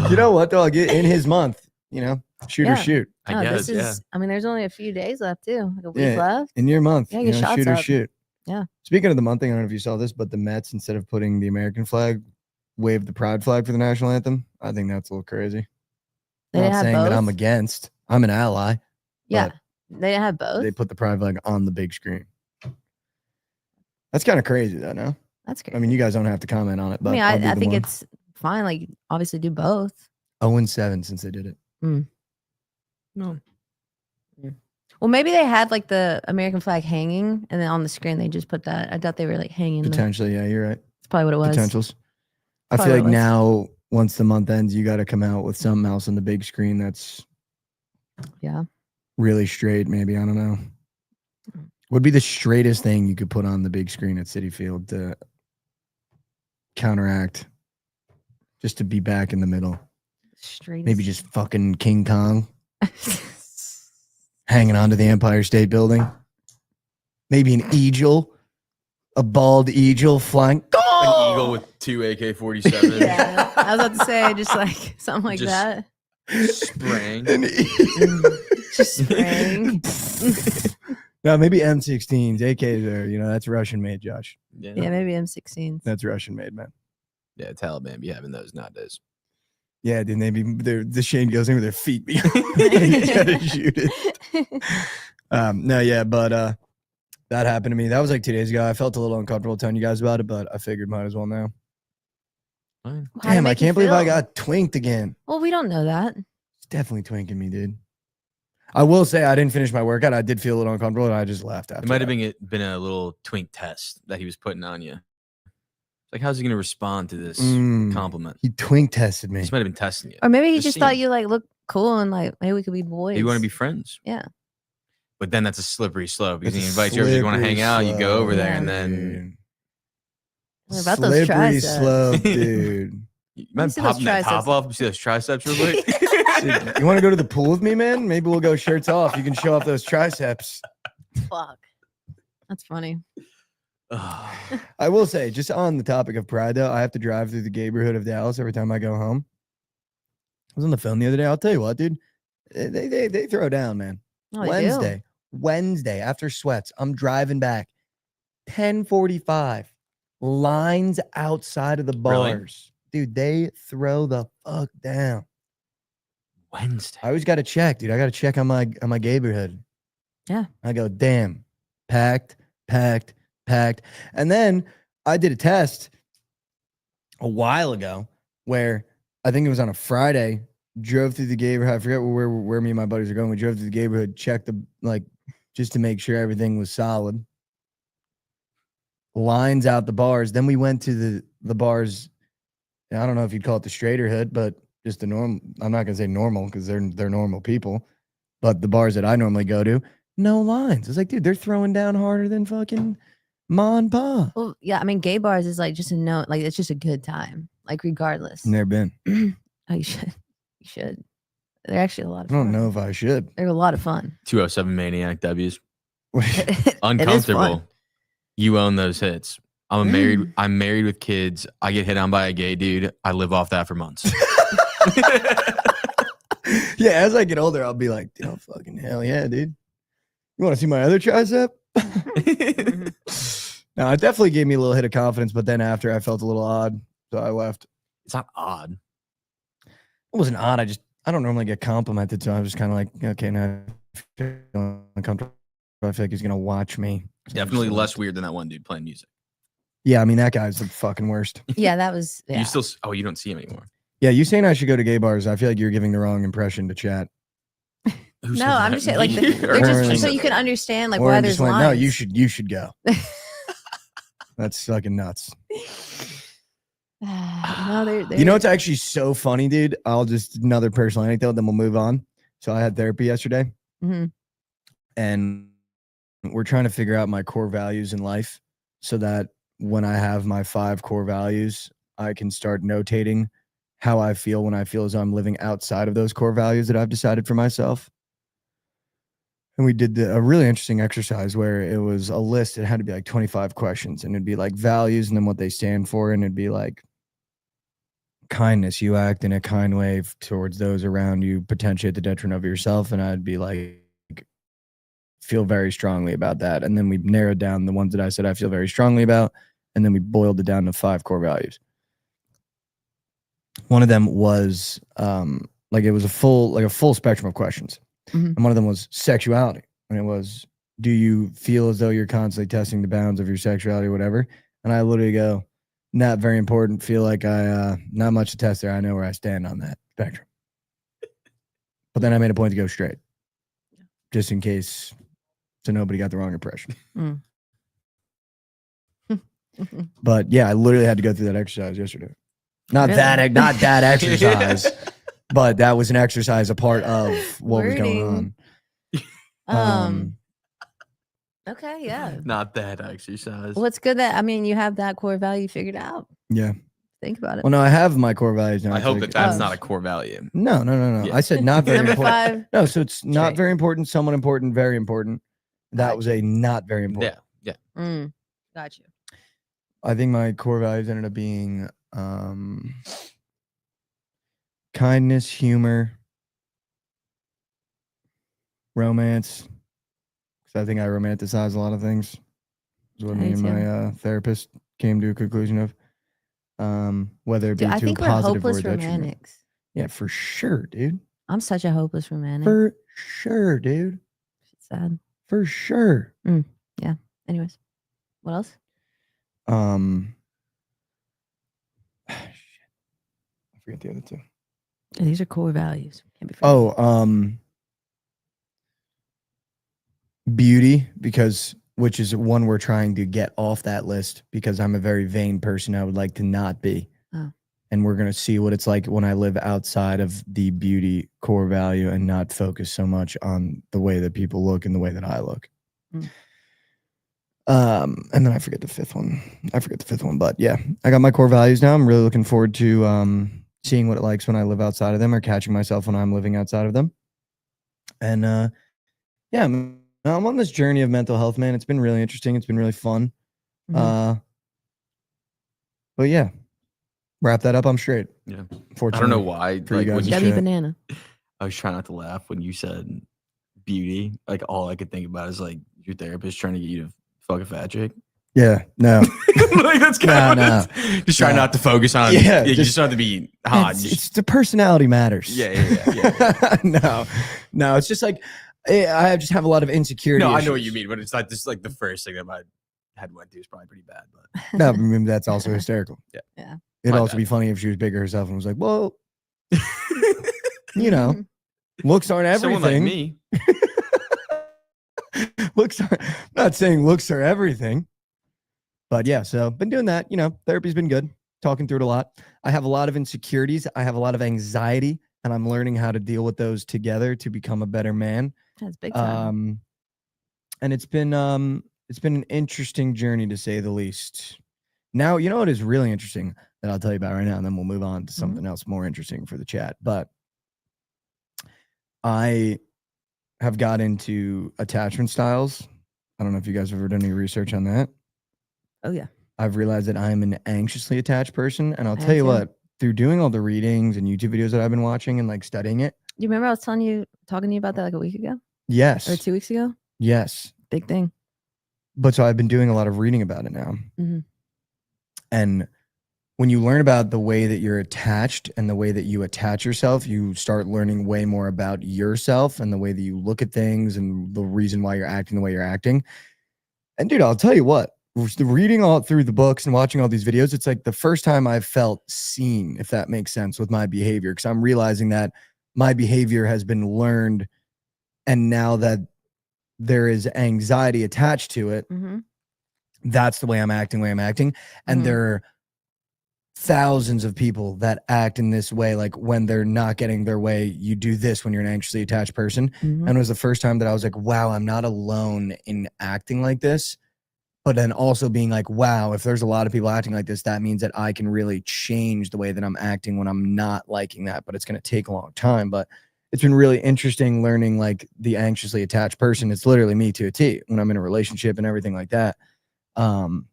You know what though? I'll get in his month, shoot or Yeah. shoot. I guess, I mean, there's only a few days left too. Like a week Yeah. left. In your month, Yeah, get shots shoot or up. shoot. Yeah. Speaking of the month thing, I don't know if you saw this, but the Mets, instead of putting the American flag, waved the pride flag for the national anthem. I think that's a little crazy. They Not didn't have saying that I'm both? against. I'm an ally. Yeah. but They didn't have both. They put the pride flag on the big screen. That's kind of crazy, though. No, That's crazy. I mean, you guys don't have to comment on it, but I I'll be I the think one. it's fine. Like, obviously, do both. 0-7 since they did it. No. Well, maybe they had like the American flag hanging, and then on the screen they just put that. I thought they were like hanging. Potentially, yeah, you're right. That's probably what it was. Potentials. I Probably feel like what it was. now, once the month ends, you got to come out with something else on the big screen that's really straight. Maybe, I don't know. Would be the straightest thing you could put on the big screen at Citi Field to counteract, just to be back in the middle. Straight. Maybe just fucking King Kong hanging onto the Empire State Building. Maybe an eagle, a bald eagle flying. An eagle with 2 AK-47. Yeah, I was about to say just like something like Just- that. Spraying. Just spraying. No, maybe M16s, AKs are, that's Russian made, Josh. Yeah. Yeah, maybe M16s. That's Russian made, man. Yeah, Taliban be having those nowadays. Yeah, dude, the Shane goes in with their feet behind. You gotta shoot it. No, yeah, but that happened to me. That was like 2 days ago. I felt a little uncomfortable telling you guys about it, but I figured might as well now. Fine. How'd it Damn, I make you can't believe I feel? got twinked again. Well, we don't know that. It's definitely twinking me, dude. I will say I didn't finish my workout. I did feel a little uncomfortable, and I just left after. It might have that. been a little twink test that he was putting on you. Like, how's he going to respond to this compliment? He twink tested me. He might have been testing you. Or maybe he Just just thought seeing. you like look cool and like maybe we could be boys. You want to be friends. Yeah. But then that's a slippery slope because It's he a invites you over. You want to slippery hang out, you go over there, slope, and then dude. What about those Slippery triceps? slope, dude. you might see those pop that top triceps. off. You see those triceps real quick. Dude, you want to go to the pool with me, man? Maybe we'll go shirts off. You can show off those triceps. Fuck. That's funny. Ugh. I will say, just on the topic of pride, though, I have to drive through the neighborhood of Dallas every time I go home. I was on the phone the other day. I'll tell you what, dude. They throw down, man. Oh, they do. Wednesday after sweats, I'm driving back. 10:45. Lines outside of the Really? bars. Dude, they throw the fuck down. Wednesday. I always got to check, dude. I got to check on my neighborhood. Yeah. I go, damn, packed. And then I did a test a while ago where I think it was on a Friday, drove through the neighborhood. I forget where me and my buddies are going. We drove through the neighborhood, checked just to make sure everything was solid. Lines out the bars. Then we went to the bars. I don't know if you'd call it the straighter hood, but just the normal. I'm not gonna say normal because they're normal people, but the bars that I normally go to, no lines. It's like, dude, they're throwing down harder than fucking Ma and pa. Well, yeah, I mean, gay bars is like just a note, like it's just a good time, like regardless. Never been. Oh, you should. You should. They're actually a lot of I fun. don't know if I should. They're a lot of fun. 207 Maniac W's. It is Uncomfortable. fun. You own those hits. I'm married with kids. I get hit on by a gay dude. I live off that for months. Yeah, as I get older, I'll be like, oh, fucking hell yeah, dude. You want to see my other tricep? No, it definitely gave me a little hit of confidence, but then after I felt a little odd, so I left. It's not odd. It wasn't odd. I don't normally get complimented, so I was just kind of like, okay, now I feel uncomfortable. I feel like he's gonna watch me. Definitely less weird than that one dude playing music. Yeah, I mean that guy's the fucking worst. Yeah, that was. Yeah. You still? Oh, you don't see him anymore. Yeah, you saying I should go to gay bars? I feel like you're giving the wrong impression to chat. Who No, said I'm that? just saying, like, Me? they're Or just Or- so you can understand, like, Or why I there's just went, lines. no, you should go. That's fucking nuts. No, they're You know what's actually so funny, dude? I'll just another personal anecdote, then we'll move on. So I had therapy yesterday, Mhm. and we're trying to figure out my core values in life so that when I have my 5 core values, I can start notating how I feel when I feel as though I'm living outside of those core values that I've decided for myself. And we did a really interesting exercise where it was a list. It had to be like 25 questions, and it'd be like values and then what they stand for. And it'd be like kindness. You act in a kind way towards those around you, potentially at the detriment of yourself. And I'd be like, feel very strongly about that. And then we narrowed down the ones that I said I feel very strongly about. And then we boiled it down to 5 core values. One of them was like it was a full spectrum of questions. Mhm. And one of them was sexuality. And it was, do you feel as though you're constantly testing the bounds of your sexuality or whatever? And I literally go, not very important. Feel like I not much to test there. I know where I stand on that spectrum. But then I made a point to go straight. Just in case, so nobody got the wrong impression. Mm. But yeah, I literally had to go through that exercise yesterday. Not Really? that exercise, but that was an exercise, a part of what was going on. Okay, yeah. Not that exercise. Well, it's good that you have that core value figured out. Yeah. Think about it. Well, no, I have my core values now. I It's hope like- that's Oh. not a core value. No. Yeah. I said not very Number important. 5. No, so it's not Straight. very important, somewhat important, very important. That was a not very important. Yeah. Got you. I think my core values ended up being kindness, humor, romance. Because I think I romanticize a lot of things. Is what I me do and too. my therapist came to a conclusion of. Whether it be Dude, I to a think we're positive or hopeless a detriment. romantics. Yeah, for sure, dude. I'm such a hopeless romantic. For sure, dude. It's sad. For sure. Anyways, what else? Shit. I forget the other 2. These are core values. Can't be forgotten. Beauty, which is one we're trying to get off that list because I'm a very vain person. I would like to not be. Oh. And we're going to see what it's like when I live outside of the beauty core value and not focus so much on the way that people look and the way that I look. Mm. And then I forget the 5th one. But yeah, I got my core values now. I'm really looking forward to seeing what it likes when I live outside of them or catching myself when I'm living outside of them. And yeah, I'm on this journey of mental health, man. It's been really interesting. It's been really fun. Mhm. But yeah, wrap that up. I'm straight. Yeah. Fortunately. I don't know why. for you Like when guys. you, W shit. banana. I was trying not to laugh when you said beauty. Like all I could think about is like your therapist trying to get you to fuck a fat chick. Yeah, no. Like that's kind No, of just try no. not to focus on. Yeah, Yeah, you just- just don't have to be hot. It's the personality matters. Yeah. No, it's just like I just have a lot of insecurity. No, I know what issues. you mean, but it's not just like the first thing that my head went to is probably pretty bad. But No, I mean, that's also hysterical. Yeah. Yeah. It'd My also bad. be funny if she was bigger herself and was like, well, you know, looks aren't everything. someone like me, Looks are, not saying looks are everything. But yeah, so been doing that. You know, therapy's been good. Talking through it a lot. I have a lot of insecurities. I have a lot of anxiety, and I'm learning how to deal with those together to become a better man. That's big time. And it's been It's been an interesting journey to say the least. Now, you know what is really interesting that I'll tell you about right now, and then we'll move on to something else more interesting for the chat. But I have got into attachment styles. I don't know if you guys have ever done any research on that. Oh yeah. I've realized that I'm an anxiously attached person. And I'll I tell am you too. what, through doing all the readings and YouTube videos that I've been watching and like studying it. You remember I was talking to you about that like a week ago or Yes. 2 weeks ago? Yes. Big thing. But so I've been doing a lot of reading about it now. Mhm. And when you learn about the way that you're attached and the way that you attach yourself, you start learning way more about yourself and the way that you look at things and the reason why you're acting the way you're acting. And dude, I'll tell you what, reading all through the books and watching all these videos, it's like the first time I've felt seen, if that makes sense, with my behavior. Because I'm realizing that my behavior has been learned. And now that there is anxiety attached to it, that's the way I'm acting, And there are thousands of people that act in this way. Like when they're not getting their way, you do this when you're an anxiously attached person. And it was the first time that I was like, wow, I'm not alone in acting like this. But then also being like, wow, if there's a lot of people acting like this, that means that I can really change the way that I'm acting when I'm not liking that. But it's going to take a long time. But it's been really interesting learning like the anxiously attached person. It's literally me to a T when I'm in a relationship and everything like that. And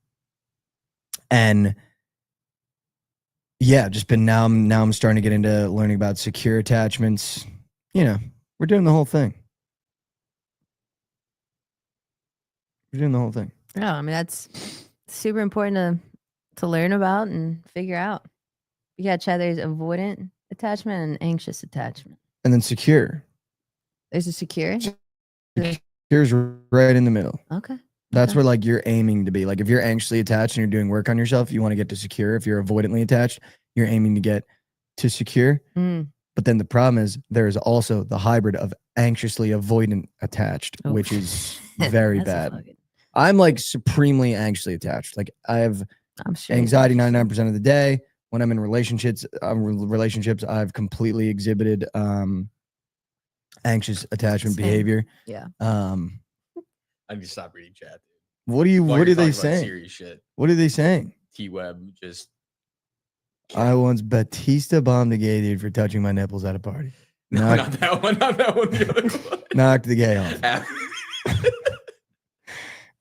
yeah, just been now I'm starting to get into learning about secure attachments. You know, we're doing the whole thing. Yeah, I mean that's super important to learn about and figure out. You got to there's avoidant attachment and anxious attachment. And then secure. There's a secure. Here's right in the middle. Okay. That's where like you're aiming to be. Like if you're anxiously attached and you're doing work on yourself, you want to get to secure. If you're avoidantly attached, you're aiming to get to secure. But then the problem is there's also the hybrid of anxiously avoidant attached, which is very bad. I'm like supremely anxiously attached. Like I have anxiety 99% of the day. When I'm in relationships, I've completely exhibited anxious attachment behavior. Yeah. I need to stop reading chat. What are they saying? Serious shit. What are they saying? T-Web just. I once Batista bombed a gay dude for touching my nipples at a party. No, not that one. Not that one. The other one. Knocked the gay off.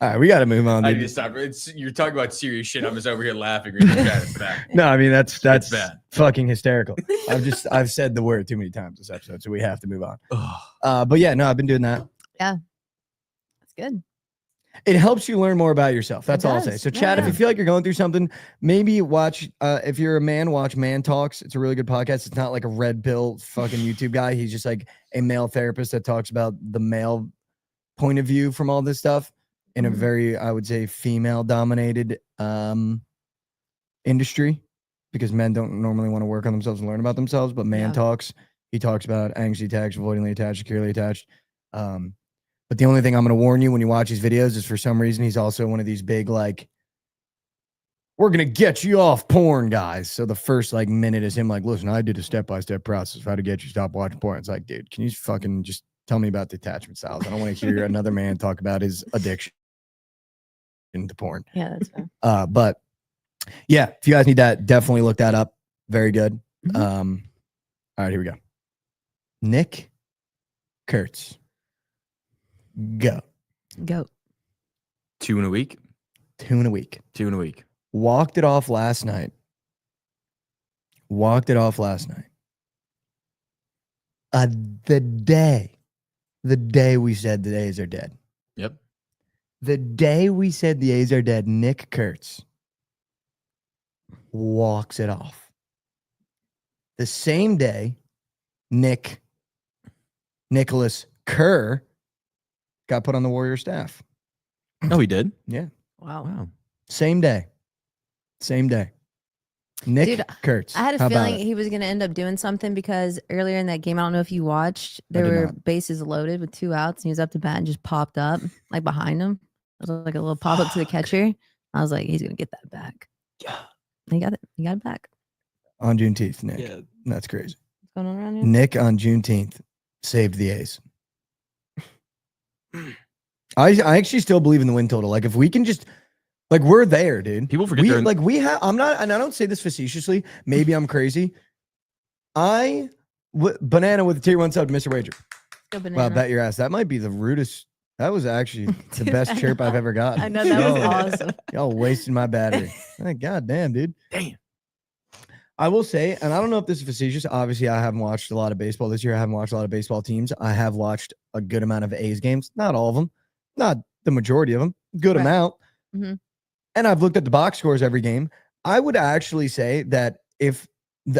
All right, we got to move on. I need to stop. You're talking about serious shit. I'm just over here laughing. Reading chat. It's bad. No, I mean that's bad. Fucking hysterical. I've said the word too many times this episode, so we have to move on. But yeah, no, I've been doing that. Yeah, that's good. It helps you learn more about yourself. That's all I'll say. So, Chad, if you feel like you're going through something, maybe watch. If you're a man, watch Man Talks. It's a really good podcast. It's not like a red pill fucking YouTube guy. He's just like a male therapist that talks about the male point of view from all this stuff in a very, I would say, female-dominated industry, because men don't normally want to work on themselves and learn about themselves. But Man Talks, he talks about anxiously attached, avoidantly attached, securely attached. But the only thing I'm going to warn you when you watch these videos is for some reason he's also one of these big, like, we're going to get you off porn guys. So the first like minute is him like, listen, I did a step-by-step process of how to get you to stop watching porn. It's like, dude, can you fucking just tell me about the attachment styles? I don't want to hear another man talk about his addiction to porn. Yeah, that's fair. But yeah, if you guys need that, definitely look that up. Very good. All right, here we go. Nick Kurtz. Go. 2 in a week. 2 in a week. 2 in a week. Walked it off last night. The day we said the A's are dead. Yep. The day we said the A's are dead, Nick Kurtz walks it off. The same day, Nicholas Kerr got put on the Warrior staff. Oh, he did? Yeah. Wow. Same day. Nick Kurtz. I had a feeling he was going to end up doing something, because earlier in that game, I don't know if you watched, there were bases loaded with 2 outs, and he was up to bat and just popped up like behind him. It was like a little pop up to the catcher. I was like, he's going to get that back. Yeah. He got it back. On Juneteenth, Nick. Yeah. That's crazy. What's going on around here? Nick on Juneteenth saved the A's. I actually still believe in the win total. Like if we can just like we're there, dude. People forget we have. I'm not, and I don't say this facetiously. Maybe I'm crazy. Banana with a tier 1 sub to Mr. Wager. Wow, bet your ass. That might be the rudest. That was actually the best chirp I've ever gotten. I know, that was awesome. Y'all wasting my battery. God damn, dude. Damn. I will say, and I don't know if this is facetious. Obviously, I haven't watched a lot of baseball this year. I haven't watched a lot of baseball teams. I have watched a good amount of A's games. Not all of them. Not the majority of them. Good amount. Mm-hmm. And I've looked at the box scores every game. I would actually say that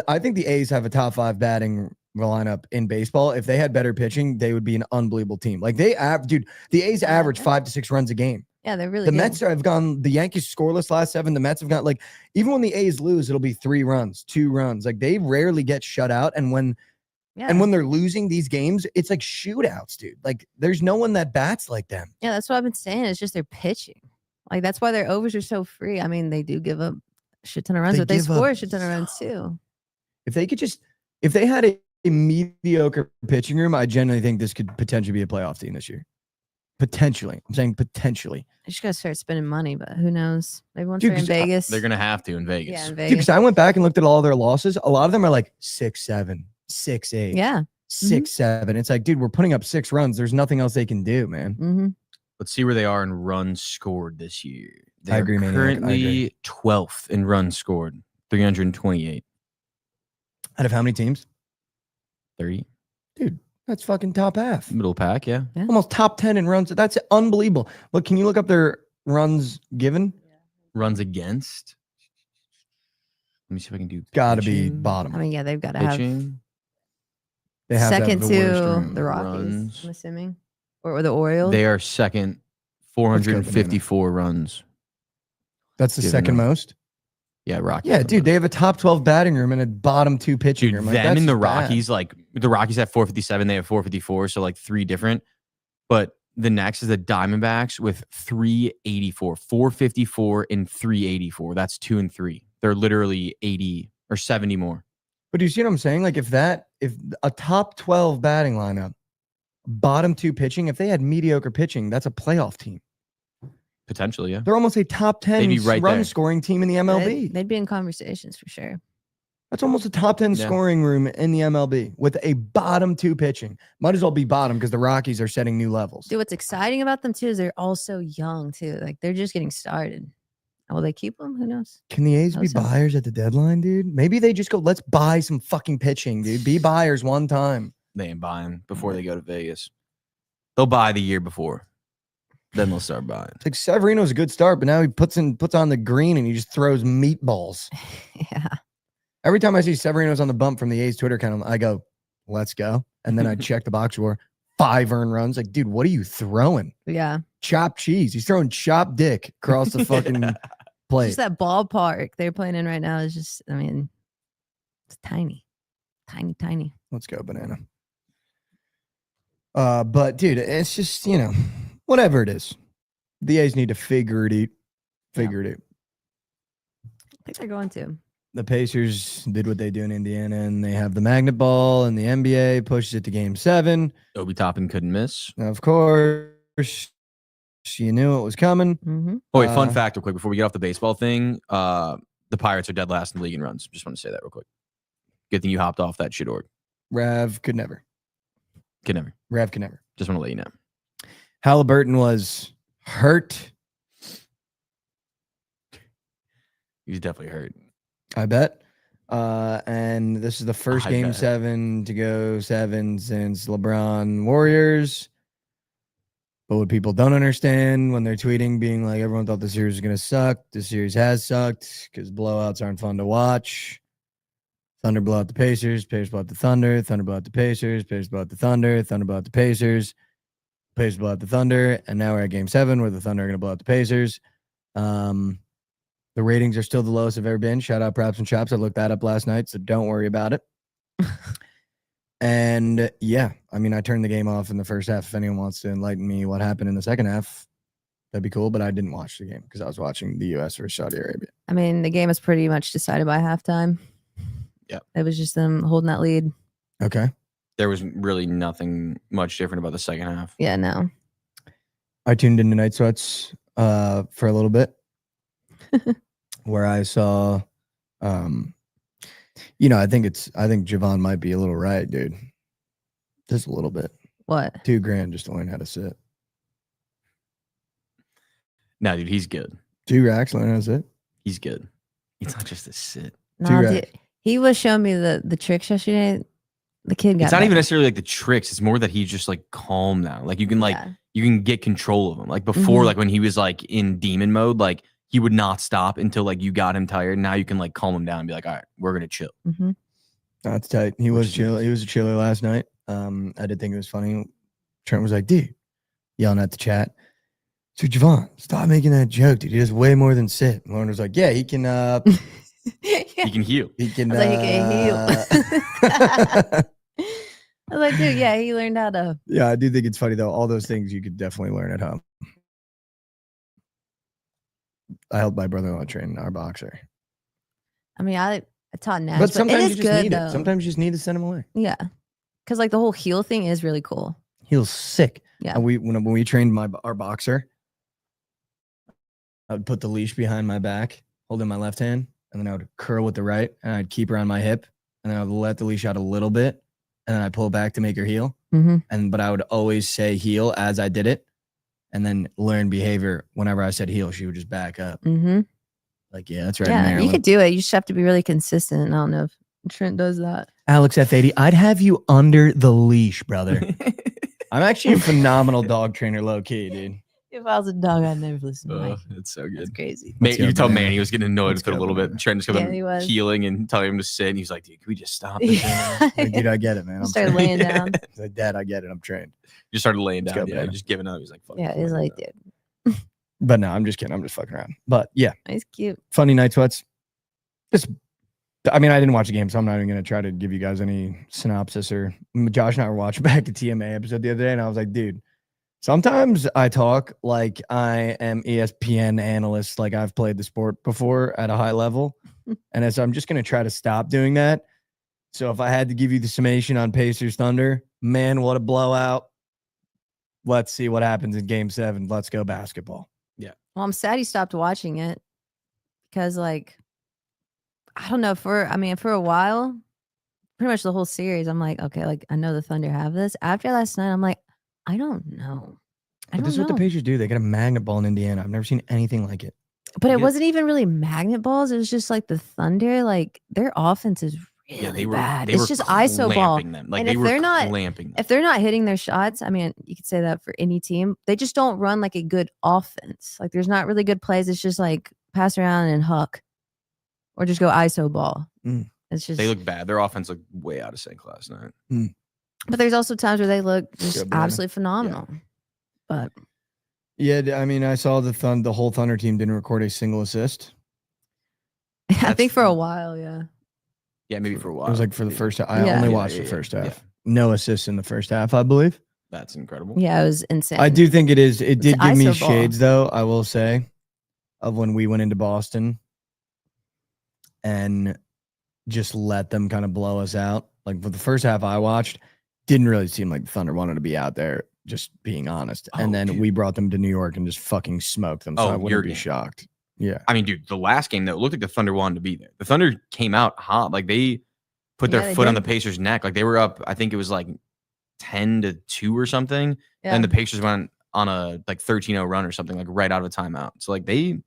I think the A's have a top 5 batting lineup in baseball. If they had better pitching, they would be an unbelievable team. Like the A's average 5 to 6 runs a game. Yeah, they're really the good. Mets have gone, the Yankees scoreless last 7. The Mets have got like, even when the A's lose, it'll be 3 runs, 2 runs. Like they rarely get shut out. And when they're losing these games, it's like shootouts, dude. Like there's no one that bats like them. Yeah, that's what I've been saying. It's just their pitching. Like that's why their overs are so free. I mean, they do give up a shit ton of runs, but they score a shit ton of runs too. If they had a mediocre pitching room, I genuinely think this could potentially be a playoff team this year. Potentially. I'm saying potentially. I just got to start spending money, but who knows? Maybe once they're in Vegas. They're going to have to in Vegas. Yeah, in Dude, Vegas. because I went back and looked at all their losses. A lot of them are like 6-7, 6-8. Yeah. 6-7. It's like, dude, we're putting up 6 runs. There's nothing else they can do, man. Mm-hmm. Let's see where they are in runs scored this year. They're I agree, man. currently 12th in runs scored, 328. Out of how many teams? 30. Dude, that's fucking top half. Middle pack, yeah. Almost top 10 in runs. That's unbelievable. Look, can you look up their runs given? Runs against. Let me see if I can do. Gotta be pitching. bottom. I mean, yeah, they've got to have Pitching. They have second the worst to room. the Rockies, runs. I'm assuming. Or the Orioles. They are second, 454 runs. That's the Given second them. most? Yeah, Rockies. Yeah, dude, they have a top 12 batting room and a bottom 2 pitching Dude, room. Like, them that's and the just bad. Rockies, like the Rockies have 457, they have 454, so like 3 different. But the next is the Diamondbacks with 384, 454 and 384. That's 2 and 3. They're literally 80 or 70 more. But do you see what I'm saying? Like if a top 12 batting lineup, bottom 2 pitching, if they had mediocre pitching, that's a playoff team. Potentially, yeah. They're almost a top 10 They'd be right run there. scoring team in the MLB. They'd be in conversations for sure. That's almost a top 10 scoring room in the MLB with a bottom 2 pitching. Might as well be bottom because the Rockies are setting new levels. Dude, what's exciting about them too is they're all so young too. Like they're just getting started. Will they keep them? Who knows? Can the A's be buyers at the deadline, dude? Maybe they just go, let's buy some fucking pitching, dude. Be buyers one time. They ain't buying before they go to Vegas. They'll buy the year before. Then they'll start buying. It's like Severino's a good start, but now he puts on the green and he just throws meatballs. Yeah. Every time I see Severino's on the bump from the A's Twitter account, I go, let's go. And then I check the box score, 5 earned runs. Like, dude, what are you throwing? Yeah. Chopped cheese. He's throwing chopped dick across the fucking plate. Just that ballpark they're playing in right now is just, I mean, it's tiny. Tiny, tiny. Let's go, Banana. But dude, it's just, whatever it is. The A's need to figure it out. I think they're going to. The Pacers did what they do in Indiana, and they have the magnet ball, and the NBA pushes it to Game 7. Obi Toppin couldn't miss. Of course, you knew it was coming. Mm-hmm. Oh, wait, fun fact real quick before we get off the baseball thing. The Pirates are dead last in the league in runs. Just want to say that real quick. Good thing you hopped off that shit org. Rav could never. Rav could never. Just want to let you know. Halliburton was hurt. He was definitely hurt. I bet. And this is the first Game 7 to go 7 since LeBron Warriors. But what people don't understand when they're tweeting, being like, everyone thought the series was going to suck. The series has sucked because blowouts aren't fun to watch. Thunder blow out the Pacers. Pacers blow out the Thunder. Thunder blow out the Pacers. Pacers blow out the Thunder. Thunder blow out the Pacers. Pacers blow out the Thunder. And now we're at Game 7 where the Thunder are going to blow out the Pacers. The ratings are still the lowest they've ever been. Shout out Props and Chops. I looked that up last night, so don't worry about it. And yeah, I mean, I turned the game off in the first half. If anyone wants to enlighten me what happened in the second half, that'd be cool. But I didn't watch the game because I was watching the U.S. versus Saudi Arabia. I mean, the game was pretty much decided by halftime. Yeah. It was just them holding that lead. Okay. There was really nothing much different about the second half. Yeah, no. I tuned into Night Sweats for a little bit, where I saw, I think Jovan might be a little right, dude. Just a little bit. What? $2,000 just to learn how to sit. No, dude, he's good. 2 racks, learn how to sit. He's good. It's not just a sit. No, dude, he was showing me the tricks yesterday. The kid got It's not better. even necessarily like the tricks. It's more that he's just like calm now. Like you can you can get control of him. Like before, like when he was like in demon mode, like he would not stop until like you got him tired. Now you can like calm him down and be like, all right, we're gonna chill. That's tight. He was chill. He was a chiller last night. I did think it was funny. Trent was like, dude, yelling at the chat. So Jovan, stop making that joke, dude. He does way more than sit. And Lauren was like, yeah, he can He can heal. he can I was like, he can heal. I was like, dude, yeah, he learned how to. Yeah, I do think it's funny though. All those things you could definitely learn at home. I helped my brother-in-law train our boxer. I mean, I taught Nash, But sometimes it you is just good need though. it. Sometimes you just need to send him away. Yeah, because like the whole heel thing is really cool. He was sick. Yeah. And when we trained our boxer, I would put the leash behind my back, holding my left hand, and then I would curl with the right, and I'd keep her on my hip, and then I would let the leash out a little bit, and then I pull back to make her heel. But I would always say heel as I did it, and then learn behavior. Whenever I said heel, she would just back up. Like, yeah, that's right. Yeah, you could do it. You just have to be really consistent. I don't know if Trent does that. Alex F80, I'd have you under the leash, brother. I'm actually a phenomenal dog trainer, low key, dude. If I was a dog, I'd never listen to Mike. It's so good. That's crazy. You tell Manny was getting annoyed with it a little bit. Trent just kept he was. healing and telling him to sit. And he's like, dude, can we just stop? Yeah. Like, dude, I get it, man. I'm Started trained. laying down. He's like, Dad, I get it. I'm trained. You started laying Let's down. go, Yeah, man. just giving up. He's like, fuck. Yeah, he's like, dude, But no, I'm just kidding. I'm just fucking around. But yeah, he's cute. funny Night Sweats. I didn't watch the game, so I'm not even going to try to give you guys any synopsis or Josh and I were watching back the TMA episode the other day, and I was like, dude, sometimes I talk like I am ESPN analyst, like I've played the sport before at a high level. And so I'm just going to try to stop doing that. So if I had to give you the summation on Pacers Thunder, man, what a blowout. Let's see what happens in game 7. Let's go basketball. Yeah. Well, I'm sad he stopped watching it because, like, I don't know, for a while, pretty much the whole series, I'm like, okay, like, I know the Thunder have this. After last night, I'm like, I don't know. But this is what the Pacers do. They got a magnet ball in Indiana. I've never seen anything like it. But it wasn't even really magnet balls. It was just like the Thunder, like their offense is really bad. It's just ISO ball. Like, and if they're not hitting their shots, I mean, you could say that for any team. They just don't run like a good offense. Like there's not really good plays. It's just like pass around and huck, or just go ISO ball. It's just they look bad. Their offense looked way out of sync last night. But there's also times where they look just absolutely phenomenal. Yeah. But yeah, I mean, I saw the whole Thunder team didn't record a single assist. I think for a while, yeah. Yeah, maybe for a while. It was like for the first half. I only watched the first half. Yeah. No assists in the first half, I believe. That's incredible. Yeah, it was insane. I do think it is. It did give me shades, though, I will say, of when we went into Boston and just let them kind of blow us out. Like for the first half I watched, didn't really seem like the Thunder wanted to be out there, just being honest. And then we brought them to New York and just fucking smoked them. So I wouldn't be shocked. Yeah. I mean, dude, the last game, though, it looked like the Thunder wanted to be there. The Thunder came out hot. Like, they put their foot on the Pacers' neck. Like, they were up, I think it was like 10-2 or something. Yeah. And the Pacers went on a like 13-0 run or something, like right out of a timeout. So, like, they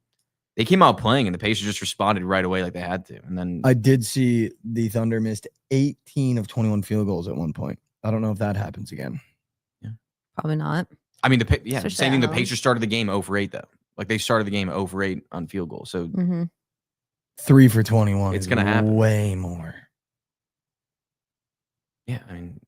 came out playing, and the Pacers just responded right away like they had to. And then I did see the Thunder missed 18 of 21 field goals at one point. I don't know if that happens again. Yeah. Probably not. I mean, same thing. The Pacers started the game 0-8, though. Like, they started the game 0-8 on field goal. So 3 for 21. It's going to happen. Way more. Yeah, I mean,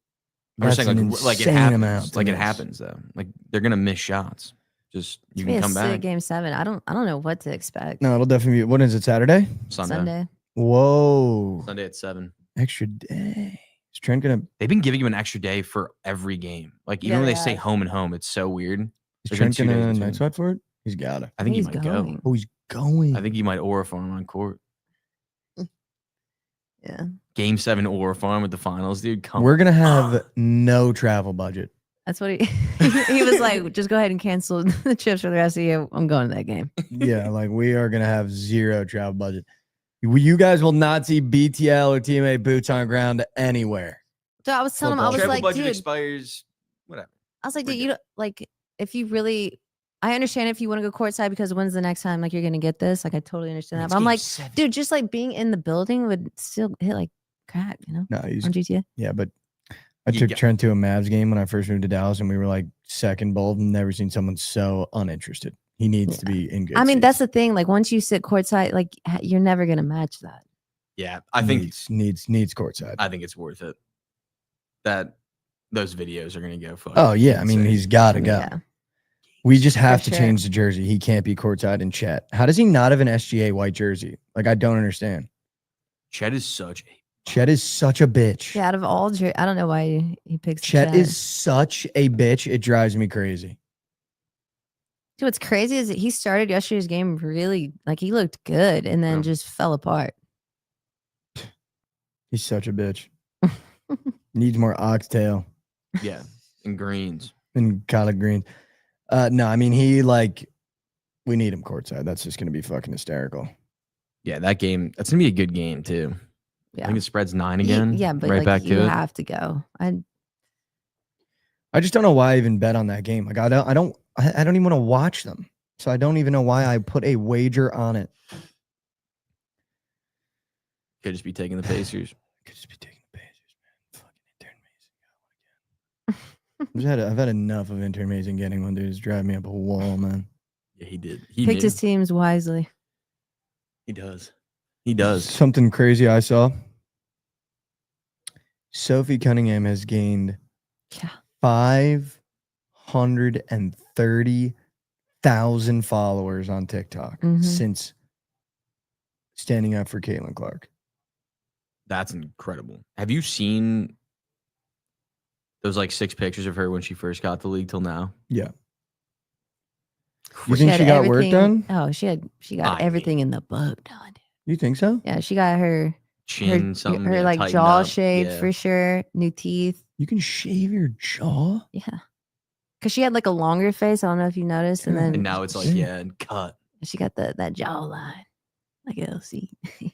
I'm just saying, like it happens. Like, it happens, though. Like, they're going to miss shots. Just, you can come back. Game 7. I don't know what to expect. No, it'll definitely be. When is it? Saturday? Sunday. Whoa. Sunday at 7. Extra day. Is Trent gonna? They've been giving you an extra day for every game. Like, even when they say home and home, it's so weird. Is Trent gonna night sweat for it? He's got it. I think he might go. Oh, he's going. I think he might aura farm on court. Yeah. Game 7 aura farm with the finals, dude. We're gonna have no travel budget. That's what he was like. Just go ahead and cancel the trips for the rest of the year. I'm going to that game. Yeah, like we are gonna have zero travel budget. You guys will not see BTL or TMA boots on the ground anywhere. So I was telling him, I was Travel like, budget dude, expires. Whatever. I was like, dude, you don't, like, if you really, I understand if you want to go courtside because when's the next time like you're gonna get this? Like, I totally understand that. But I'm like, dude, just like being in the building would still hit like crack, you know? No, he's on GTA. yeah, but I took Trent to a Mavs game when I first moved to Dallas, and we were like second bowl. Never seen someone so uninterested. He needs to be in good. I mean, seats. that's the thing. Like, once you sit courtside, like you're never gonna match that. Yeah, I think needs courtside. I think it's worth it. That those videos are gonna go. Oh yeah, I mean he's got to go. Yeah. We just have to sure. change the jersey. He can't be courtside in Chet. How does he not have an SGA white jersey? Like I don't understand. Chet is such a bitch. Yeah, out of all, I don't know why he picks Chet is such a bitch. It drives me crazy. Dude, what's crazy is that he started yesterday's game really like he looked good and then just fell apart. He's such a bitch. Needs more oxtail. Yeah, and greens and collard greens. No, I mean we need him courtside. That's just gonna be fucking hysterical. Yeah, that game. That's gonna be a good game too. Yeah, I think the spread's 9 again. Yeah, but right like, back to you it. have to go. I just don't know why I even bet on that game. Like I don't even want to watch them. So I don't even know why I put a wager on it. Could just be taking the Pacers. Could just be taking the Pacers, man. Fucking intern Mason. I've had enough of intern Mason getting one, dude. It's driving me up a wall, man. Yeah, he did. Picked his teams wisely. He does. He does. Something crazy I saw. Sophie Cunningham has gained 530,000 followers on TikTok since standing up for Caitlin Clark. That's incredible. Have you seen those like 6 pictures of her when she first got the league till now? Yeah. You think she got work done? Oh, she got everything in the book done. You think so? Yeah, she got her chin, her like jaw shaved for sure, new teeth. You can shave your jaw? Yeah. Because she had like a longer face. I don't know if you noticed. And now it's like, and cut. She got that jawline. Like LC. No,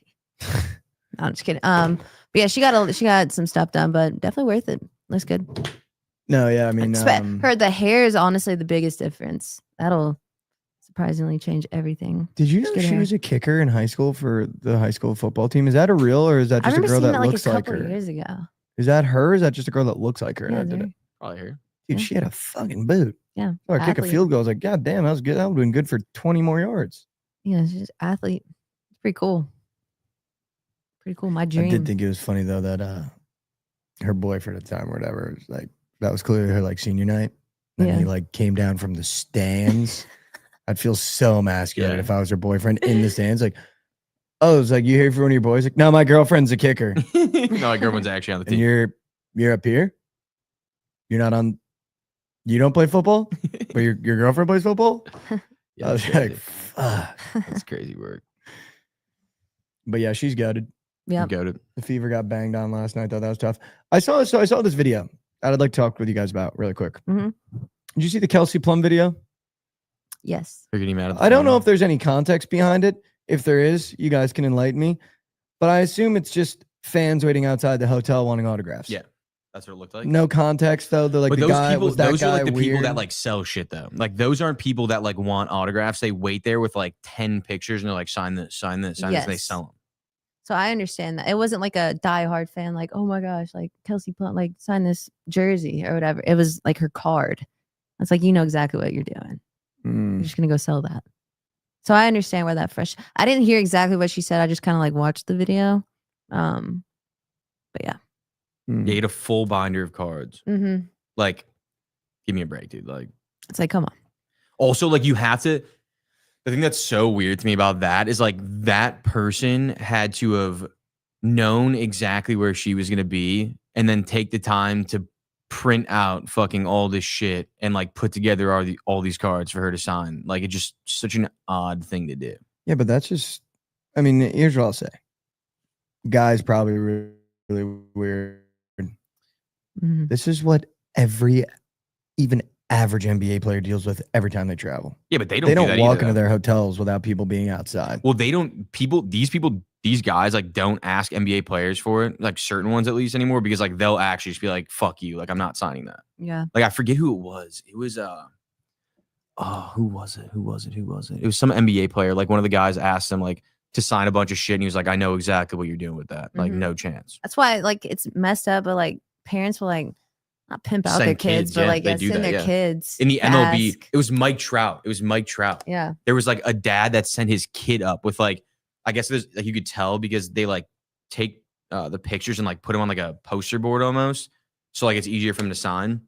I'm just kidding. But yeah, she got some stuff done, but definitely worth it. Looks good. No, yeah, I mean, the hair is honestly the biggest difference. That'll surprisingly change everything. Did you know she was a kicker in high school for the high school football team? Is that a real, or is that just a girl that looks like her? A couple years ago. Is that her? Or is that just a girl that looks like her? Yeah, probably her. Dude, she had a fucking boot. Yeah. So I kick a field goal. I was like, God damn, that was good. That would have been good for 20 more yards. Yeah, she's just athlete. Pretty cool. Pretty cool. My dream. I did think it was funny though that her boyfriend at the time or whatever was like, that was clearly her like senior night. And he like came down from the stands. I'd feel so emasculated if I was her boyfriend in the stands. Like, oh, it's like, you here for one of your boys? Like, no, my girlfriend's a kicker. No, my girlfriend's actually on the team. And you're up here? You're not on, you don't play football? But your girlfriend plays football? Yeah, I was like, fuck. That's crazy work. But yeah, she's gutted. Yeah. Goated. The Fever got banged on last night, though. That was tough. I saw this video that I'd like to talk with you guys about really quick. Mm-hmm. Did you see the Kelsey Plum video? Yes. You're getting mad at I don't know if there's any context behind it. If there is, you guys can enlighten me. But I assume it's just fans waiting outside the hotel wanting autographs. Yeah. That's what it looked like. No context, though. They're like, but the those guy people, was that those guy are like the weird? people that like sell shit though. Like those aren't people that like want autographs. They wait there with like 10 pictures and they're like, sign this, sign this, sign this. And they sell them. So I understand that. It wasn't like a diehard fan, like, oh my gosh, like Kelsey Plum, like sign this jersey or whatever. It was like her card. It's like, you know exactly what you're doing. You're just gonna go sell that. So I understand where that fresh. I didn't hear exactly what she said. I just kind of like watched the video. But yeah. Yeah, you had a full binder of cards. Mm-hmm. Like, give me a break, dude. Like, it's like, come on. Also, like, you have to. The thing that's so weird to me about that is like that person had to have known exactly where she was gonna be, and then take the time to print out fucking all this shit and like put together all these cards for her to sign. Like, it's just such an odd thing to do. Yeah, but that's just. I mean, here's what I'll say. Guys probably really weird. Mm-hmm. This is what every even average NBA player deals with every time they travel. Yeah, but they They don't don't do that walk either, into though. their hotels without people being outside. Well, they don't. These guys like don't ask NBA players for it, like certain ones at least anymore, because like they'll actually just be like, "Fuck you," like I'm not signing that. Yeah. Like I forget who it was. It was who was it? Who was it? It was some NBA player. Like one of the guys asked him like to sign a bunch of shit, and he was like, "I know exactly what you're doing with that. Like no chance." That's why like it's messed up, but like parents will like not pimp out Send their kids, but yeah, like they do send that, their yeah. kids. In the MLB, ask. it was Mike Trout. Yeah. There was like a dad that sent his kid up with like, I guess there's like you could tell because they like take the pictures and like put them on like a poster board almost. So like it's easier for him to sign.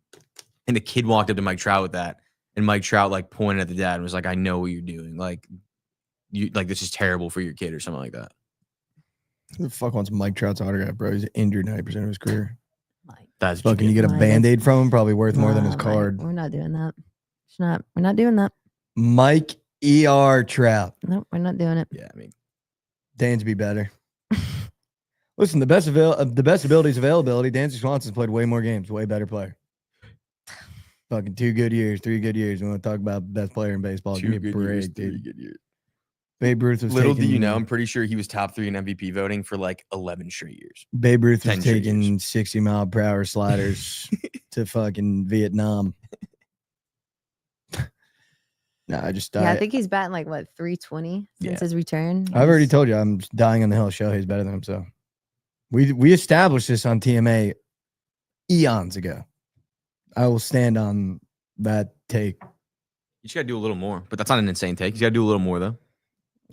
And the kid walked up to Mike Trout with that. And Mike Trout like pointed at the dad and was like, "I know what you're doing. Like you like this is terrible for your kid," or something like that. Who the fuck wants Mike Trout's autograph, bro? He's injured 90% of his career. That's Fucking you get a Mike. Band-Aid from him, probably worth more than his Nah, card. We're not doing that. We're not doing that. Mike E.R. Trout. Nope, we're not doing it. Yeah, I mean, Dansby better. Listen, the best abilities availability. Dansby Swanson's played way more games, way better player. Fucking 2 good years, 3 good years. We want to talk about best player in baseball. Give me a break, dude. Babe Ruth was little taking, do you know, I'm pretty sure he was top 3 in MVP voting for like 11 straight years. Babe Ruth was 10 straight taking years. 60-mile-per-hour sliders to fucking Vietnam. No, I think he's batting like what 320 since his return. I've already told you I'm dying on the hill. Shohei's better than him. So we established this on TMA eons ago. I will stand on that take. You just got to do a little more, but that's not an insane take. You got to do a little more though.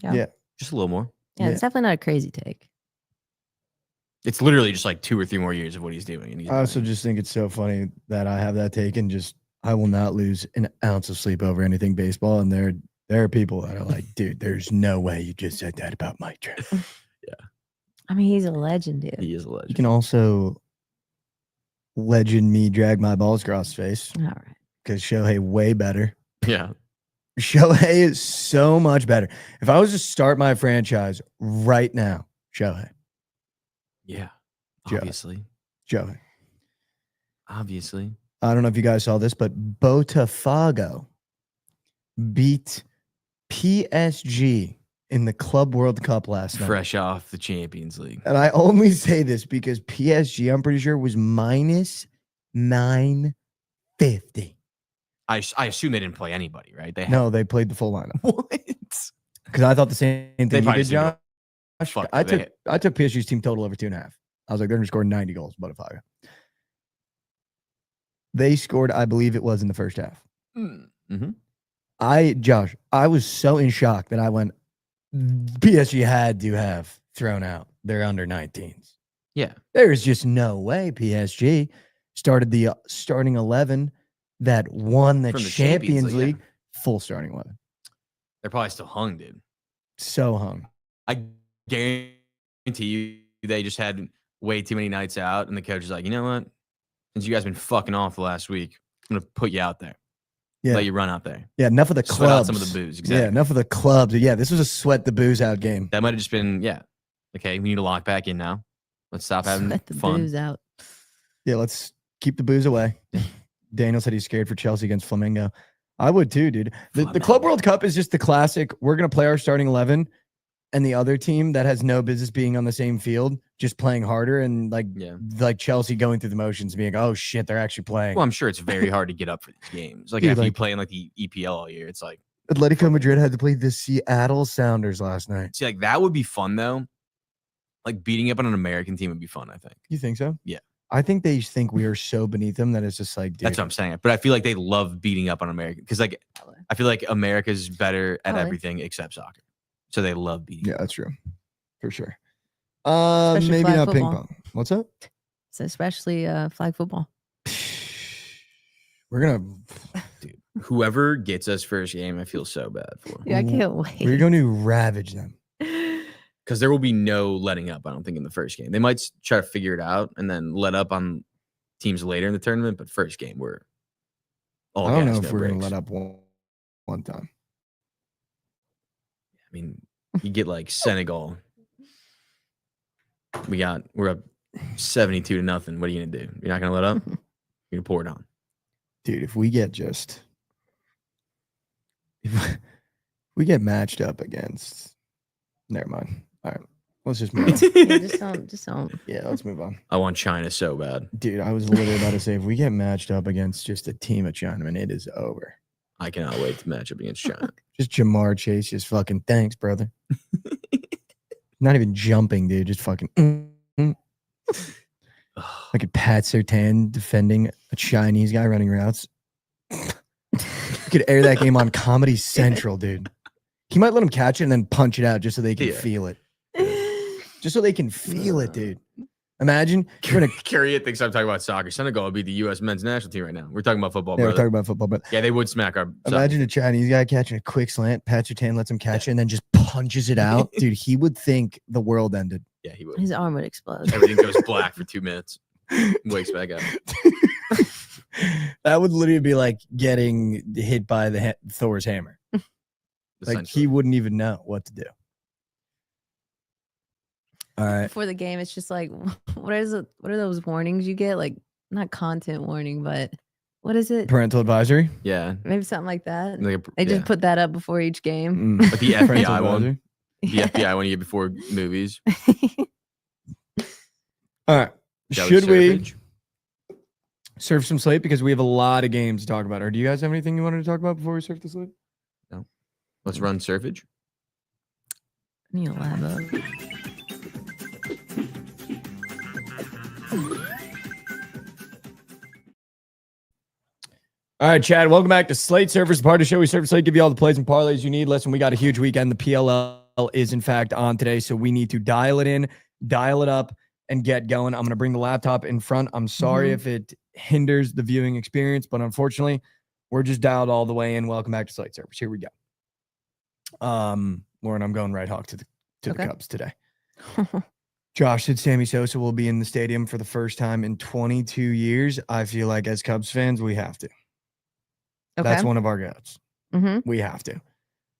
Yeah. Just a little more. Yeah, it's definitely not a crazy take. It's literally just like 2 or 3 more years of what he's doing. And he's I also just think it's so funny that I have that take and just I will not lose an ounce of sleep over anything baseball. And there are people that are like, dude, there's no way you just said that about Mike Trout. Yeah. I mean, he's a legend, dude. He is a legend. You can also legend me drag my balls across his face. All right. Because Shohei way better. Yeah. Shohei is so much better. If I was to start my franchise right now, Shohei. Yeah. Shohei. Obviously. I don't know if you guys saw this, but Botafogo beat PSG in the Club World Cup last night. Fresh off the Champions League. And I only say this because PSG, I'm pretty sure, was minus 950. I assume they didn't play anybody, right? They played the full lineup. What? Because I thought the same thing you did, John. Fuck, I took PSG's team total over 2.5. I was like, they're going to score 90 goals, Botafogo. They scored, I believe it was in the first half. Mm-hmm. Josh, I was so in shock that I went, PSG had to have thrown out their under 19s. Yeah. There's just no way PSG started the starting 11 that won the From the Champions League. yeah. Full starting 11. They're probably still hung, dude. So hung. I guarantee you they just had way too many nights out, and the coach is like, you know what? Since you guys been fucking off the last week, I'm gonna put you out there. Yeah. Let you run out there. Yeah, enough of the Sweat out clubs. some of the booze. Exactly. Yeah, enough of the clubs. Yeah, this was a sweat the booze out game. That might have just been, yeah. Okay, we need to lock back in now. Let's stop having Let the fun. booze out. Yeah, let's keep the booze away. Daniel said he's scared for Chelsea against Flamengo. I would too, dude. The Club World Cup is just the classic. We're going to play our starting 11 and the other team that has no business being on the same field, just playing harder and like Chelsea going through the motions being, oh shit, they're actually playing. Well, I'm sure it's very hard to get up for these games. Like Dude, after you like- play in like the EPL all year, it's like, Atletico Madrid had to play the Seattle Sounders last night. see, like that would be fun though. Like beating up on an American team would be fun, I think. You think so? Yeah. I think they think we are so beneath them that it's just like, dude. That's what I'm saying. But I feel like they love beating up on America because, like, I feel like America's better at Probably. everything except soccer, so they love beating. Yeah, that's true. For sure. Especially Maybe flag not ping football. pong. What's up? So especially flag football. We're gonna Dude, whoever gets us first game, I feel so bad for Yeah, I can't wait. we're going to ravage them. because there will be no letting up. I don't think in the first game they might try to figure it out and then let up on teams later in the tournament. But first game, we're all. I don't know gas, if no we're gonna brakes. let up one time. I mean, you get like Senegal. We're up 72-0. What are you gonna do? You're not gonna let up. You're gonna pour it on. Dude, if we get matched up against, never mind. All right, let's just move on. Yeah, just don't. Yeah, let's move on. I want China so bad. Dude, I was literally about to say, if we get matched up against just a team of Chinamen, it is over. I cannot wait to match up against China. Just Jamar Chase, just fucking thanks, brother. Not even jumping, dude. Just fucking. Like a Pat Surtain defending a Chinese guy running routes. You could air that game on Comedy Central, dude. He might let him catch it and then punch it out just so they can feel it. Just so they can feel it, dude. Imagine Carrier thinks I'm talking about soccer. Senegal would be the U.S. men's national team right now. We're talking about football, yeah, brother. we're talking about football, but Yeah, they would smack our. imagine a Chinese guy catching a quick slant. Pat Surtain lets him catch it and then just punches it out. Dude, he would think the world ended. Yeah, he would. His arm would explode. Everything goes black for 2 minutes. Wakes back up. That would literally be like getting hit by the Thor's hammer. Like he wouldn't even know what to do. All right. Before the game, it's just like, what are those warnings you get? Like, not content warning, but what is it? Parental advisory. Yeah. Maybe something like that. Like They just put that up before each game. But the Parental FBI one. advisory. The FBI one you get before movies. All right. Joey Should we Surfage. surf some slate? Because we have a lot of games to talk about. Or do you guys have anything you wanted to talk about before we surf the slate? Let's run surfage. I need a lab up. All right, Chad, welcome back to Slate Surfers, part of the show. We surf Slate, give you all the plays and parlays you need. Listen, we got a huge weekend. The PLL is, in fact, on today, so we need to dial it in, dial it up, and get going. I'm going to bring the laptop in front. I'm sorry if it hinders the viewing experience, but unfortunately, we're just dialed all the way in. Welcome back to Slate Surfers. Here we go. Lauren, I'm going right hawk to the Cubs today. Josh said Sammy Sosa will be in the stadium for the first time in 22 years. I feel like as Cubs fans, we have to. Okay. That's one of our goats. We have to.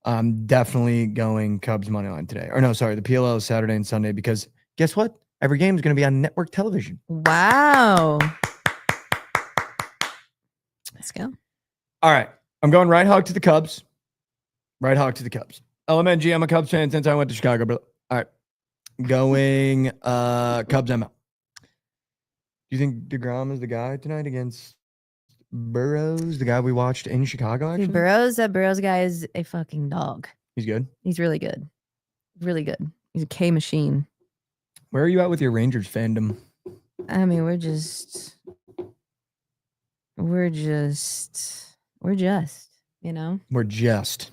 I'm definitely going Cubs money line today. Or no, sorry, the PLL is Saturday and Sunday because guess what? Every game is going to be on network television. Wow. Let's go. All right. I'm going right hawk to the Cubs. Right hawk to the Cubs. LMNG, I'm a Cubs fan since I went to Chicago. But all right. Going Cubs, I'm out. Do you think DeGrom is the guy tonight against Burrows, the guy we watched in Chicago, actually? Dude, that Burrows guy is a fucking dog. He's good? He's really good. Really good. He's a K machine. Where are you at with your Rangers fandom? I mean, we're just, you know? We're just.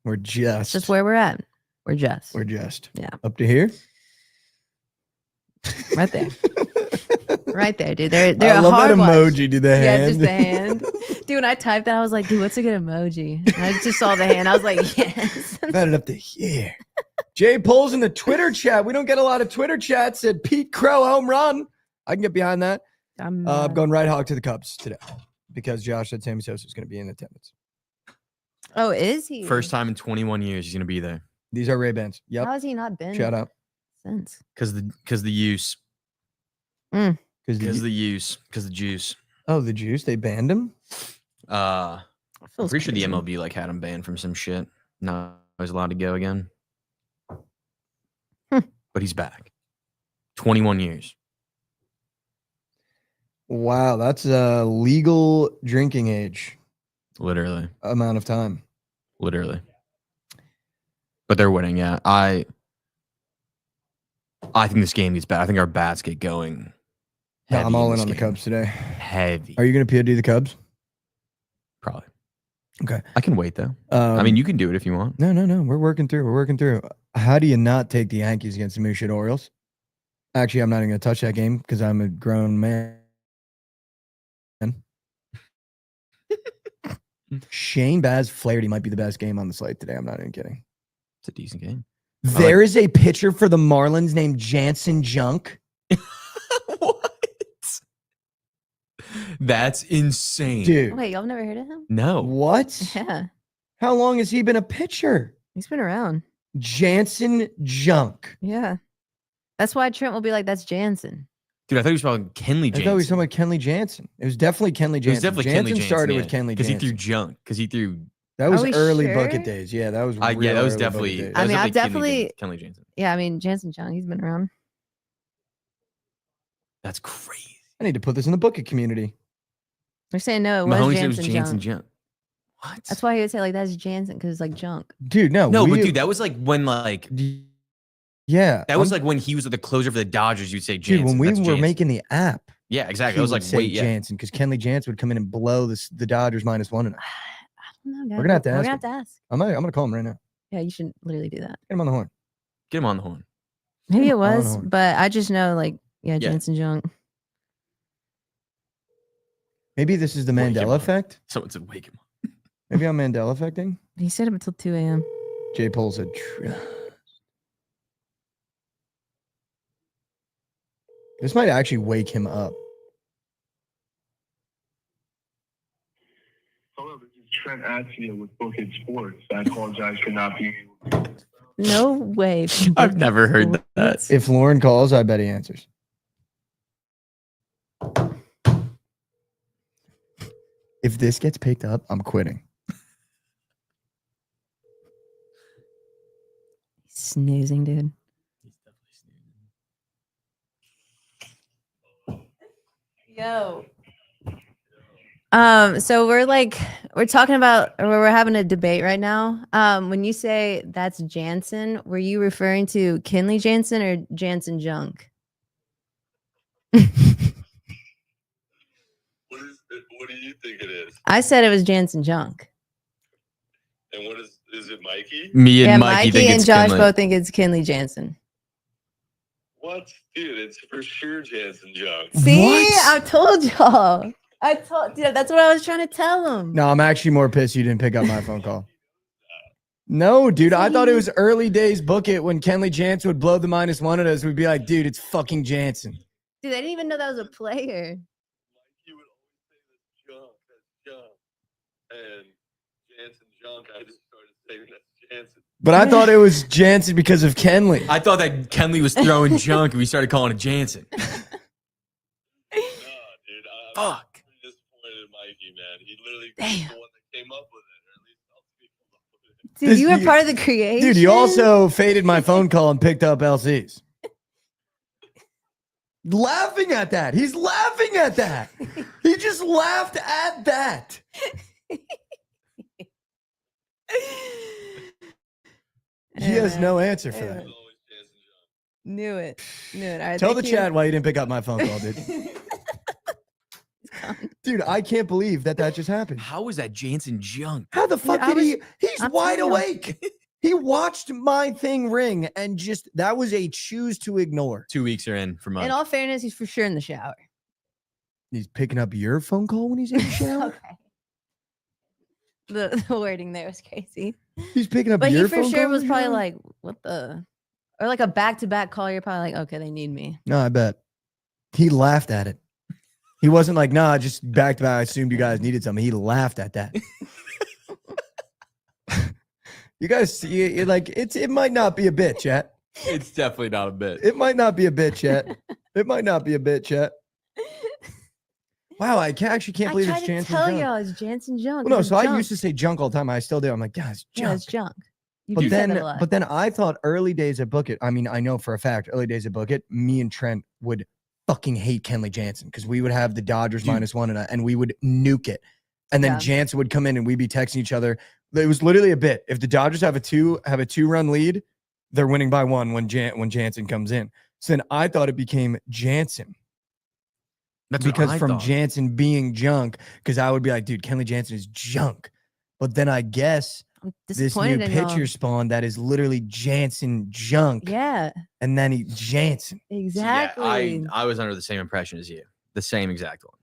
It's just where we're at. We're just. Yeah. Yeah. Up to here? Right there. Right there, dude. They're I a love hard that watch. emoji, dude. The Yeah, hand. just the hand. Dude, when I typed that, I was like, dude, what's a good emoji? And I just saw the hand. I was like, yes. Got it up to here. Jay Poles in the Twitter chat. We don't get a lot of Twitter chats. Said Pete Crow home run. I can get behind that. I'm going right hawk to the Cubs today because Josh said Sammy Sosa is going to be in attendance. Oh, is he? First time in 21 years he's going to be there. These are Ray-Bans. Yep. How has he not been? Shout out. Since. Because the use. Because the juice. Oh, the juice. They banned him? I'm pretty sure the MLB had him banned from some shit. No, he's allowed to go again. But he's back. 21 years. Wow, that's a legal drinking age. Literally. Amount of time. Literally. But they're winning, yeah. I think this game gets bad. I think our bats get going. No, I'm all in this on the game. Cubs today. Heavy. Are you going to POD the Cubs? Probably. Okay. I can wait, though. I mean, you can do it if you want. No. We're working through. How do you not take the Yankees against the Mooshit Orioles? Actually, I'm not even going to touch that game because I'm a grown man. Shane Baz Flaherty might be the best game on the slate today. I'm not even kidding. It's a decent game. There is a pitcher for the Marlins named Jansen Junk. What? That's insane. Dude. Wait, y'all never heard of him? No. What? Yeah. How long has he been a pitcher? He's been around. Jansen Junk. Yeah. That's why Trent will be like, that's Jansen. Dude, I thought he was talking Kenley Jansen. I thought he was talking about Kenley Jansen. It was definitely Kenley Jansen. It was definitely Kenley Jansen. Started with Kenley because Jansen. he threw junk. Because he threw. That was early sure? Bookit days. Yeah, that was. Yeah, that was definitely. I mean, I definitely. Kenley Jansen. Yeah, I mean, Jansen John, he's been around. That's crazy. I need to put this in the Bookit community. They're saying no, it was Mahoney Jansen, said it was Jansen junk. junk. What? That's why he would say like that's Jansen because it's like junk. Dude, no. No, but dude, that was like when like. Yeah, that was like when he was the closer for the Dodgers. You'd say Jansen. Dude, when we That's were Jansen. making the app. Yeah, exactly. He I was like, would say wait, yeah. Jansen because Kenley Jansen would come in and blow the Dodgers -1. I don't know, guys. We're gonna have to ask. We're gonna have to ask. I'm gonna call him right now. Yeah, you should literally do that. Get him on the horn. Get him on the horn. Maybe it on the was, horn. but I just know like Jansen junk. Maybe this is the Wake him Mandela up. effect. Someone said, wake him up. Maybe I'm Mandela affecting. He stayed up until 2 a.m. J. Pole said, this might actually wake him up. Hello, this is Trent Atsia with Bookit Sports. I apologize for not being able to. No way. I've never heard that. If Lauren calls, I bet he answers. If this gets picked up, I'm quitting. Snoozing, dude. Yo. So we're talking about, or we're having a debate right now. When you say that's Jansen, were you referring to Kenley Jansen or Jansen junk? What do you think it is? I said it was Jansen junk. And what is it, Mikey? Me and Yeah, Mikey think and it's Josh Kenley. both think it's Kenley Jansen. What? Dude, it's for sure Jansen junk. See, What? I told y'all. Dude, that's what I was trying to tell him. No, I'm actually more pissed you didn't pick up my phone call. No, dude, I thought it was early days Bookit when Kenley Jansen would blow the -1 at us. We'd be like, dude, it's fucking Jansen. Dude, I didn't even know that was a player. You would always say that's junk. And Jansen junk, I just started saying that's Jansen. But I thought it was Jansen because of Kenley. I thought that Kenley was throwing junk and we started calling it Jansen. Nah, dude. Fuck. I'm disappointed in Mikey, man. He literally Damn. was the one that came up with it. Or at least I'll speak up with it. Dude, you were part of the creation. Dude, you also faded my phone call and picked up LC's. Laughing at that. He's laughing at that. He just laughed at that. He has no answer for that. It's always Jansen junk. Knew it. All right, Tell the thank you. chat why you didn't pick up my phone call, dude. Dude, I can't believe that just happened. How was that Jansen junk? How the fuck I did he? He's I'm wide telling you. awake. He watched my thing ring and just, that was a choose to ignore. 2 weeks are in for Mike. In all fairness, he's for sure in the shower. He's picking up your phone call when he's in the shower? Okay. The wording there was crazy. He's picking up But your he for phone sure call was in the probably shower? like, what the? Or like a back-to-back call. You're probably like, okay, they need me. No, I bet. He laughed at it. He wasn't like, nah, just back to back. I assumed you guys needed something. He laughed at that. You guys see it, like it might not be a bit, chat. It's definitely not a bit. It might not be a bit, chat. It might not be a bit, chat. Wow, I actually can't believe I it's tried to Jansen tell junk. y'all it's Jansen junk. Well, no, It's so I junk. used to say junk all the time. I still do. I'm like, yeah, it's Yeah, junk. it's junk. You But do say that then, a lot. but then I thought early days at Bookit. I mean, I know for a fact, early days at Bookit, me and Trent would fucking hate Kenley Jansen because we would have the Dodgers Dude. -1 and we would nuke it. And then Yeah. Jansen would come in and we'd be texting each other. It was literally a bit. If the Dodgers have a 2-run lead, they're winning by 1 when Jansen comes in. So then I thought it became Jansen. That's what Because I from thought. Jansen being junk, because I would be like, dude, Kenley Jansen is junk. But then I guess I'm this new disappointed in y'all. pitcher spawn that is literally Jansen junk. Yeah, And then he Jansen. exactly. Yeah, I was under the same impression as you. The same exact one.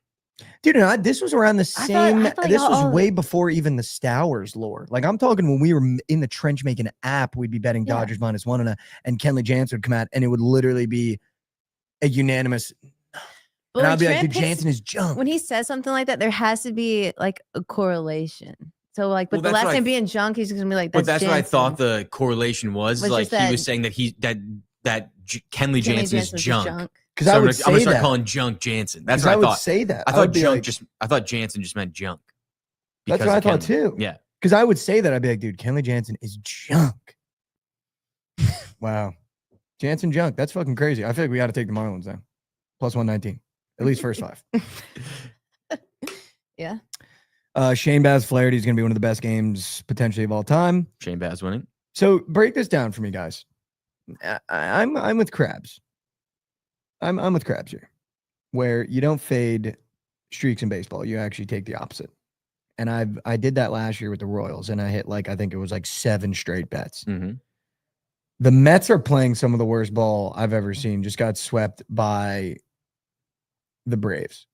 Dude, and this was around the I same. thought This was y'all- way before even the Stowers lore. Like I'm talking when we were in the trench making app, we'd be betting Yeah. Dodgers -1 and Kenley Jansen would come out and it would literally be a unanimous. But And when I'd be like, Trent dude, picks- Jansen is junk. when he says something like that, there has to be like a correlation. So like, but Well, the that's last what I time th- being junk, he's just gonna be like, But that's what I Jansen. thought the correlation was. Was Like just he was that- saying that Kenley Jansen is was junk. Because I would say I'm gonna start that. calling Junk Jansen. That's 'Cause what I I would thought. say that. I thought would be Junk like, I thought Jansen just meant junk. That's because what I of thought Kenley. too. Yeah. Because I would say that. I'd be like, dude, Kenley Jansen is junk. Wow. Jansen junk. That's fucking crazy. I feel like we got to take the Marlins now. Plus 119. At least first 5. Yeah. Shane Baz Flaherty is going to be one of the best games potentially of all time. Shane Baz winning. So break this down for me, guys. I'm with Krabs. I'm with Krabs here, where you don't fade streaks in baseball. You actually take the opposite. And I did that last year with the Royals, and I hit I think it was 7 straight bets. Mm-hmm. The Mets are playing some of the worst ball I've ever seen. Just got swept by the Braves.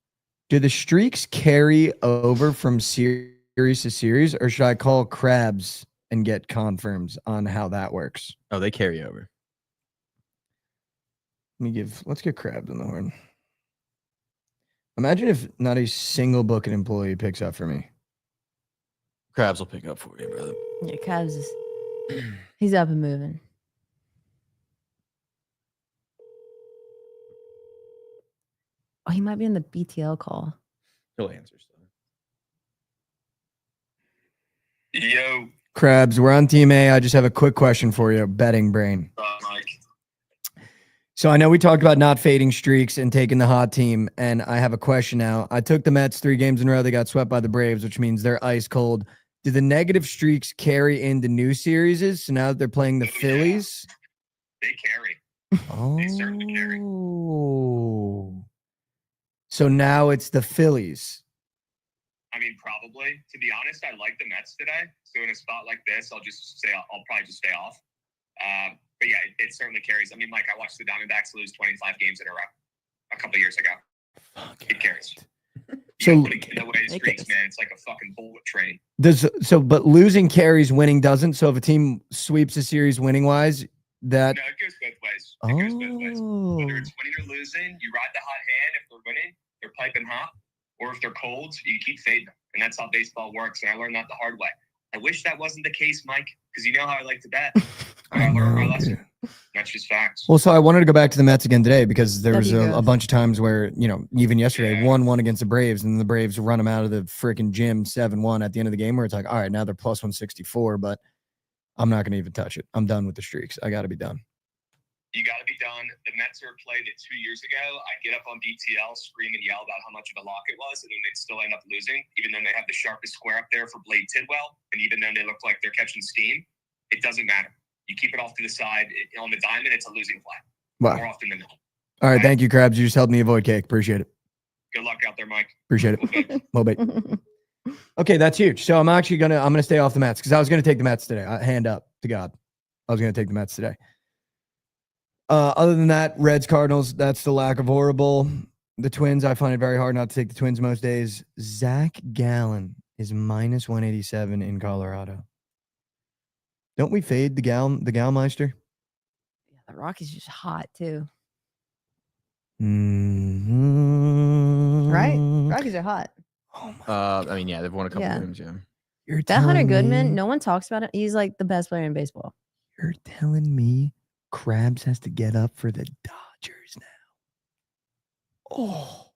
Do the streaks carry over from series to series, or should I call Krabs and get confirms on how that works? Oh, they carry over. Let's get Krabs on the horn. Imagine if not a single Bookit employee picks up for me. Krabs will pick up for you, brother. Yeah, Krabs is he's up and moving. Oh, he might be in the BTL call. He'll answer still. Yo, Krabs, we're on Team A. I just have a quick question for you, betting brain. Mike. So I know we talked about not fading streaks and taking the hot team, and I have a question now. I took the Mets 3 games in a row. They got swept by the Braves, which means they're ice cold. Do the negative streaks carry into new series? So now that they're playing the Phillies? They carry. They certainly carry. Oh. So now it's the Phillies. I mean, probably. To be honest, I like the Mets today. So in a spot like this, I'll probably just stay off. But yeah, it certainly carries. I mean, Mike, I watched the Diamondbacks lose 25 games in a row a couple of years ago. It carries. So The way it streaks, man, it's like a fucking bullet train. But losing carries, winning doesn't. So if a team sweeps a series winning wise, that No, it goes both ways. It goes both ways. Whether it's winning or losing, you ride the hot hand. If they're winning, they're piping hot. Or if they're cold, you keep fading them. And that's how baseball works. And I learned that the hard way. I wish that wasn't the case, Mike, because you know how I like to bet. I learned my lesson. That's just facts. Well, so I wanted to go back to the Mets again today because there was That'd be a bunch of times where, even yesterday, 1-1 against the Braves, and the Braves run them out of the freaking gym 7-1 at the end of the game, where it's like, all right, now they're plus 164, but I'm not going to even touch it. I'm done with the streaks. I got to be done. You got to be done. The Mets are played it 2 years ago. I get up on BTL, scream and yell about how much of a lock it was, and then they'd still end up losing, even though they have the sharpest square up there for Blade Tidwell, and even though they look like they're catching steam, it doesn't matter. You keep it off to the side. On the diamond, it's a losing flag. Wow. More often than not. All right. Thank you, Krabs. You just helped me avoid cake. Appreciate it. Good luck out there, Mike. Appreciate it. Mobile. Okay, that's huge. So I'm gonna stay off the Mets because I was gonna take the Mets today. Hand up to God. I was gonna take the Mets today. Other than that, Reds, Cardinals, that's the lack of horrible. The Twins, I find it very hard not to take the Twins most days. Zach Gallen is minus 187 in Colorado. Don't we fade the Gallmeister? Yeah, the Rockies just hot too. Mm-hmm. Right? Rockies are hot. Oh my I mean, yeah, they've won a couple Yeah. games, yeah. You're That Hunter telling Goodman, me- no one talks about it. He's like the best player in baseball. You're telling me Krabs has to get up for the Dodgers now. Oh,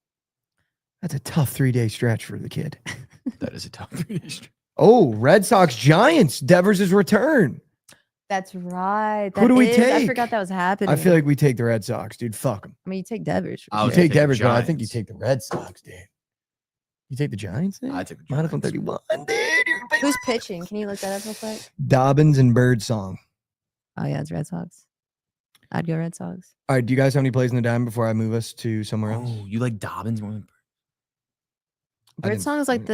that's a tough 3-day stretch for the kid. That is a top 3 district. Oh, Red Sox Giants, Devers' return. That's right. Who do we I take? forgot that was happening. I feel like we take the Red Sox, dude. Fuck them. I mean, you take Devers. I You would take take the Devers, but I think you Giants. take the Red Sox, dude. You take the Giants? Then? I took the Minus Giants. 131, dude. Who's pitching? Can you look that up real quick? Dobbins and Birdsong. Oh, yeah, it's Red Sox. I'd go Red Sox. All right, do you guys have any plays in the dime before I move us to somewhere else? Oh, you like Dobbins more than I didn't- Birdsong is like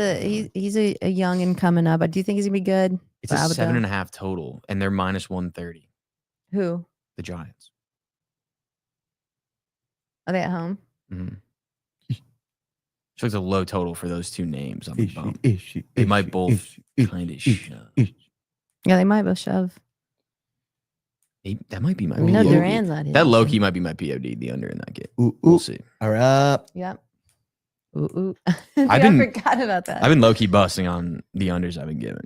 he's a young and coming up. I do think he's gonna be good. It's but I a would go- 7.5 total, and they're minus 130. Who? The Giants. Are they at home? Mm-hmm. So it's a low total for those two names on the bump. They They might both kind of shove. Yeah, they might both shove. That might be my No, Ooh. POD. Duran's not here. That low key might be my POD, the under in that game. Ooh, We'll ooh. see. All right. Yep. Ooh, ooh. I've I been- forgot about that. I've been low key busting on the unders I've been given.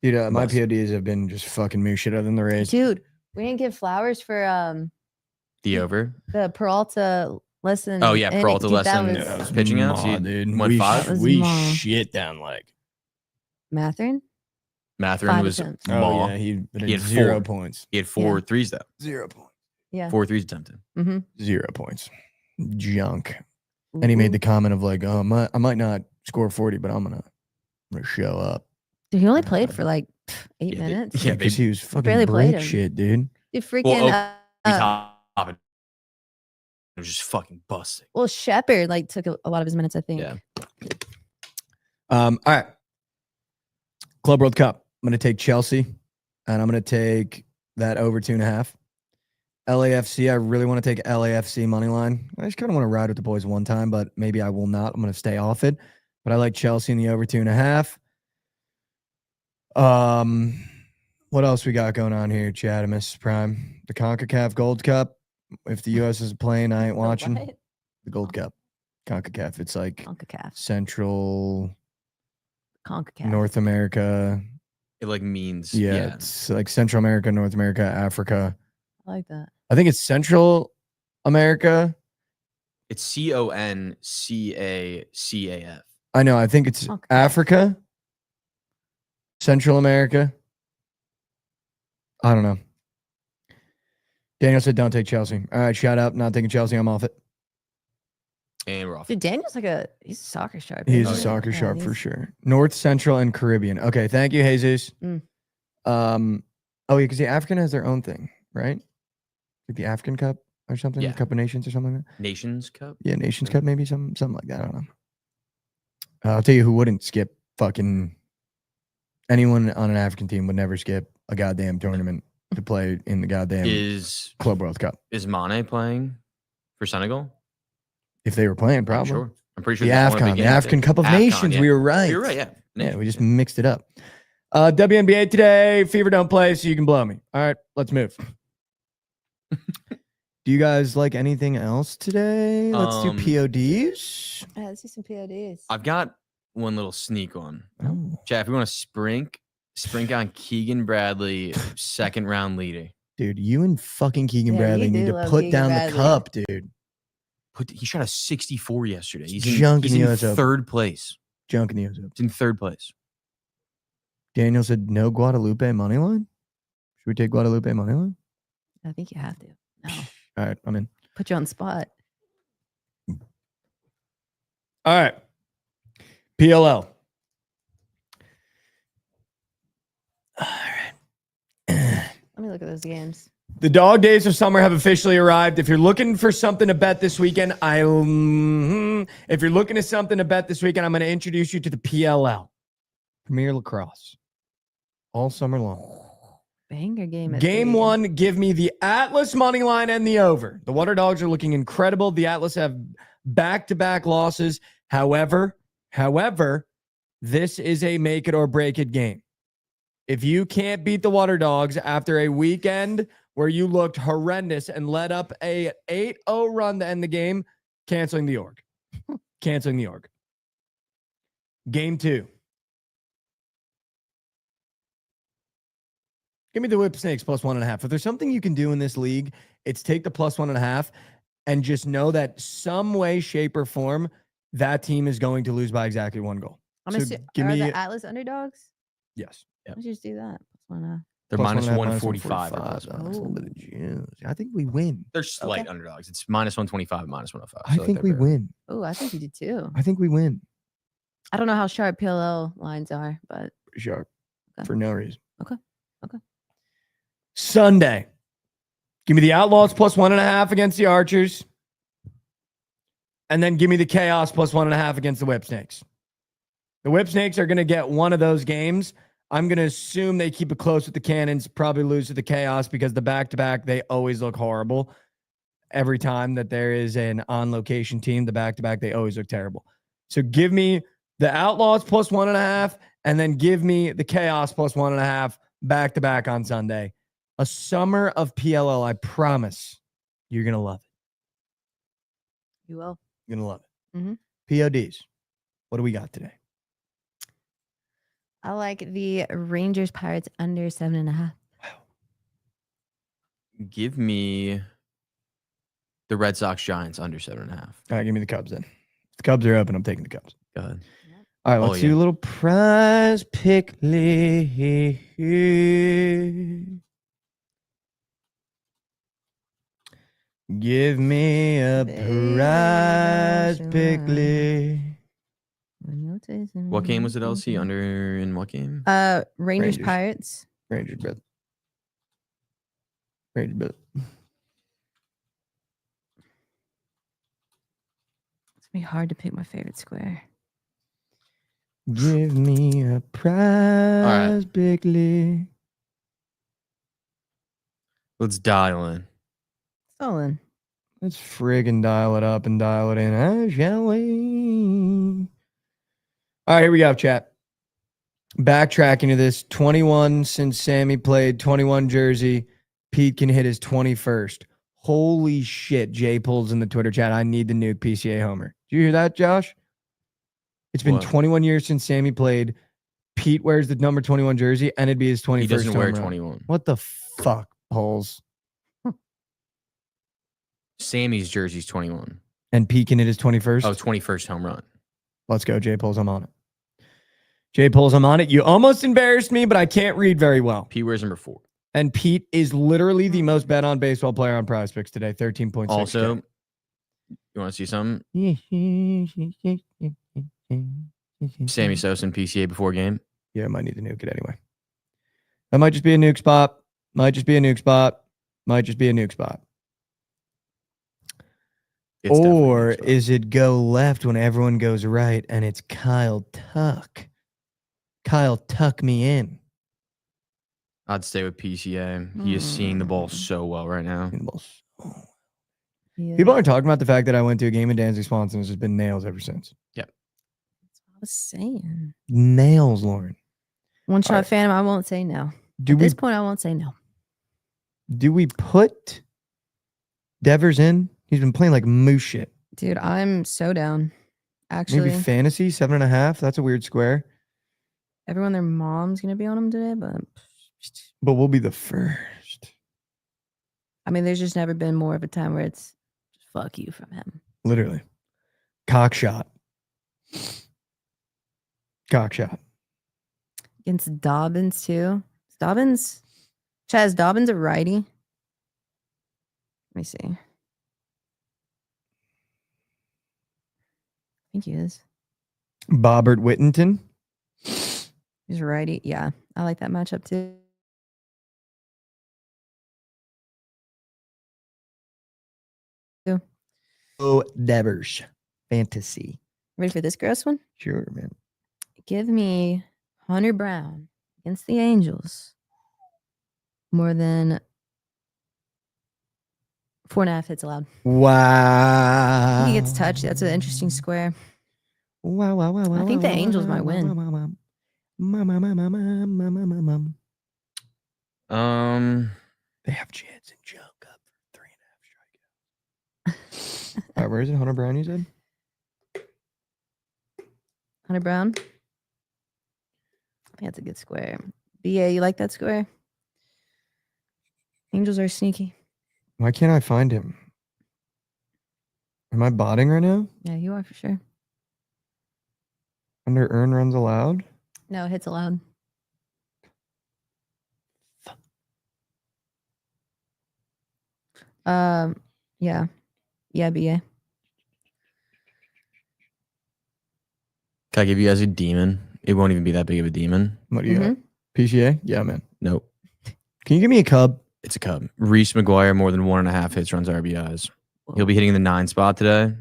Dude, my Must. PODs have been just fucking moose shit other than the Rays. Dude, we didn't give flowers for The over. the Peralta Less than. Oh yeah, and Peralta dude, less that than was pitching outs. He dude. went We, five. That was we maw. shit down like. Matherin. Matherin 5 was attempts. maw. Oh yeah, he He had 0 4. points. He had 4 Yeah. threes though. 0 points. Yeah. 4 threes attempted. Mm-hmm. 0 points. Junk. And he made the comment of like, oh, I might not score 40, but I'm gonna show up. Dude, he only played for like 8 Yeah, minutes. Yeah, because he was fucking barely played break him. shit, dude. Dude, freaking. Well, it was just fucking busting. Well, Shepard like took a lot of his minutes, I think. Yeah. All right. Club World Cup. I'm gonna take Chelsea, and I'm gonna take that over 2.5. LAFC. I really want to take LAFC money line. I just kind of want to ride with the boys one time, but maybe I will not. I'm gonna stay off it. But I like Chelsea in the over 2.5. What else we got going on here, Chadamus Prime? The CONCACAF Gold Cup. If the U.S. is playing, I ain't watching. What? The Gold Cup. CONCACAF. It's like CONCACAF. Central CONCACAF. North America. It like means Yeah, it's like Central America, North America, Africa. I like that. I think it's Central America. It's CONCACAF. I know. I think it's CONCACAF. Africa, Central America. I don't know. Daniel said, don't take Chelsea. All right, shout out. Not taking Chelsea. I'm off it. And we're off. Dude, Daniel's like he's a soccer sharp. He's isn't a he? soccer Yeah, sharp for he's- sure. North, Central, and Caribbean. Okay, thank you, Jesus. Mm. Oh, yeah, because the African has their own thing, right? Like the African Cup or something? Yeah. Cup of Nations or something like that? Nations Cup. Yeah, Nations Cup, maybe something like that. I don't know. I'll tell you who wouldn't skip fucking anyone on an African team would never skip a goddamn tournament to play in the goddamn Is Club World Cup. Mane playing for Senegal? If they were playing, I'm probably. sure. I'm pretty sure The that's one of AFCON, the games African there. Cup of AFCON, Nations. yeah. We were right. You're right. Yeah. Yeah, we just mixed it up. WNBA today. Fever don't play, so you can blow me. All right, let's move. Do you guys like anything else today? Let's do PODs. Yeah, let's do some PODs. I've got one little sneak on. Oh, Chad, if we want to sprink on Keegan Bradley, second round leader. dude, you and fucking Keegan Yeah, Bradley you need do to love put Keegan down Bradley. the cup, dude. He shot a 64 yesterday. He's Junk in in the US Open. third place. Junk in the Open. He's in third place. Daniel said no Guadalupe money line. Should we take Guadalupe money line? I think you have to. No, All right, I'm in. put you on the spot. All right. PLL. All right. Let me look at those games. The dog days of summer have officially arrived. If you're looking for something to bet this weekend, if you're looking for something to bet this weekend, I'm going to introduce you to the PLL, Premier Lacrosse, all summer long. Banger game. at Game 3. 1, give me the Atlas money line and the over. The Water Dogs are looking incredible. The Atlas have back-to-back losses. However, this is a make it or break it game. If you can't beat the Water Dogs after a weekend where you looked horrendous and led up a 8-0 run to end the game, canceling the org. Canceling the org. Game 2. Give me the Whip Snakes plus 1.5. If there's something you can do in this league, it's take the plus 1.5 and just know that some way, shape, or form, that team is going to lose by exactly 1 goal. I'm So gonna give are me- the Atlas underdogs? Yes. Let's just do that. Plus They're Plus minus 1.5, 145. minus 145. or plus. Oh, it's a little bit of Oh. juice. I think we win. They're slight Okay. underdogs. It's minus 125, minus 105. I think we win. Oh, I think you do too. I think we win. I don't know how sharp PLL lines are, but Pretty sharp. Okay. For no reason. Okay. Sunday. Give me the Outlaws plus 1.5 against the Archers. And then give me the Chaos plus 1.5 against the Whip Snakes. The Whip Snakes are going to get one of those games. I'm going to assume they keep it close with the Cannons, probably lose to the Chaos because the back-to-back, they always look horrible. Every time that there is an on-location team, the back-to-back, they always look terrible. So give me the Outlaws plus 1.5 and then give me the Chaos plus 1.5 back-to-back on Sunday. A summer of PLL, I promise you're going to love it. you will. You're going to love it. Mhm. PODs. What do we got today? I like the Rangers Pirates under 7.5. Give me The Red Sox Giants under 7.5. All right, give me the Cubs then. If the Cubs are open, I'm taking the Cubs. Go ahead. All right, let's do a little prize pick league. Give me a prize pick league. What game was it, LC? Under in what game? Rangers. Pirates. Rangers bet. Rangers bet. It's gonna be hard to pick my favorite square. Give me a prize pick league. Let's dial in. Stolen. Let's friggin' dial it up and dial it in, shall we? All right, here we go, chat. Backtracking to this, 21 since Sammy played, 21 jersey. Pete can hit his 21st. Holy shit, Jay pulls in the Twitter chat. I need the nuke PCA homer. Do you hear that, Josh? It's been 21 years since Sammy played. Pete wears the number 21 jersey, and it'd be his 21st. He doesn't wear run. 21. What the fuck, Pulls? Sammy's jersey's 21. And Pete can hit his 21st? Oh, 21st home run. Let's go, Jay Pulls. I'm on it. Jay Pulls, I'm on it. You almost embarrassed me, but I can't read very well. Pete wears number 4. And Pete is literally the most bet on baseball player on Prize Picks today, 13.6. Also, you want to see something? Sammy Sosa and PCA before game. Yeah, I might need to nuke it anyway. That might just be a nuke spot. Might just be a nuke spot. Might just be a nuke spot. Or is it go left when everyone goes right and it's Kyle Tuck? Kyle Tuck me in. I'd stay with PCA. He is seeing the ball so well right now. Yeah. People aren't talking about the fact that I went to a game in Danzig Swanson. It's just been nails ever since. Yep. That's what I was saying. Nails, Lauren. One shot Phantom, I won't say no. At this point, I won't say no. Do we put Devers in? He's been playing like moose shit. Dude, I'm so down. Actually. Maybe fantasy, 7.5. That's a weird square. Everyone, their mom's going to be on him today, but we'll be the first. I mean, there's just never been more of a time where it's just fuck you from him. Literally. Cock shot. Cock shot. Against Dobbins, too. Chaz Dobbins a righty? Let me see. I think he is. Bobbert Whittington. He's a righty. Yeah, I like that matchup, too. Oh, Devers. Fantasy. Ready for this gross one? Sure, man. Give me Hunter Brown against the Angels. More than 4.5 hits allowed. Wow. He gets touched. That's an interesting square. Wow. I think the Angels might win. They have chance and choke up for 3.5 strikeouts. All right, where is it? Hunter Brown, you said? Hunter Brown. I think that's a good square. BA, you like that square? Angels are sneaky. Why can't I find him? Am I botting right now? Yeah, you are for sure. Under earn runs allowed? No, hits allowed. Yeah. Yeah, BA. Can I give you guys a demon? It won't even be that big of a demon. What do you got? PCA? Yeah, man. Nope. Can you give me a Cub? It's a Cub. Reese McGuire, more than 1.5 hits, runs RBIs. He'll be hitting the 9 spot today.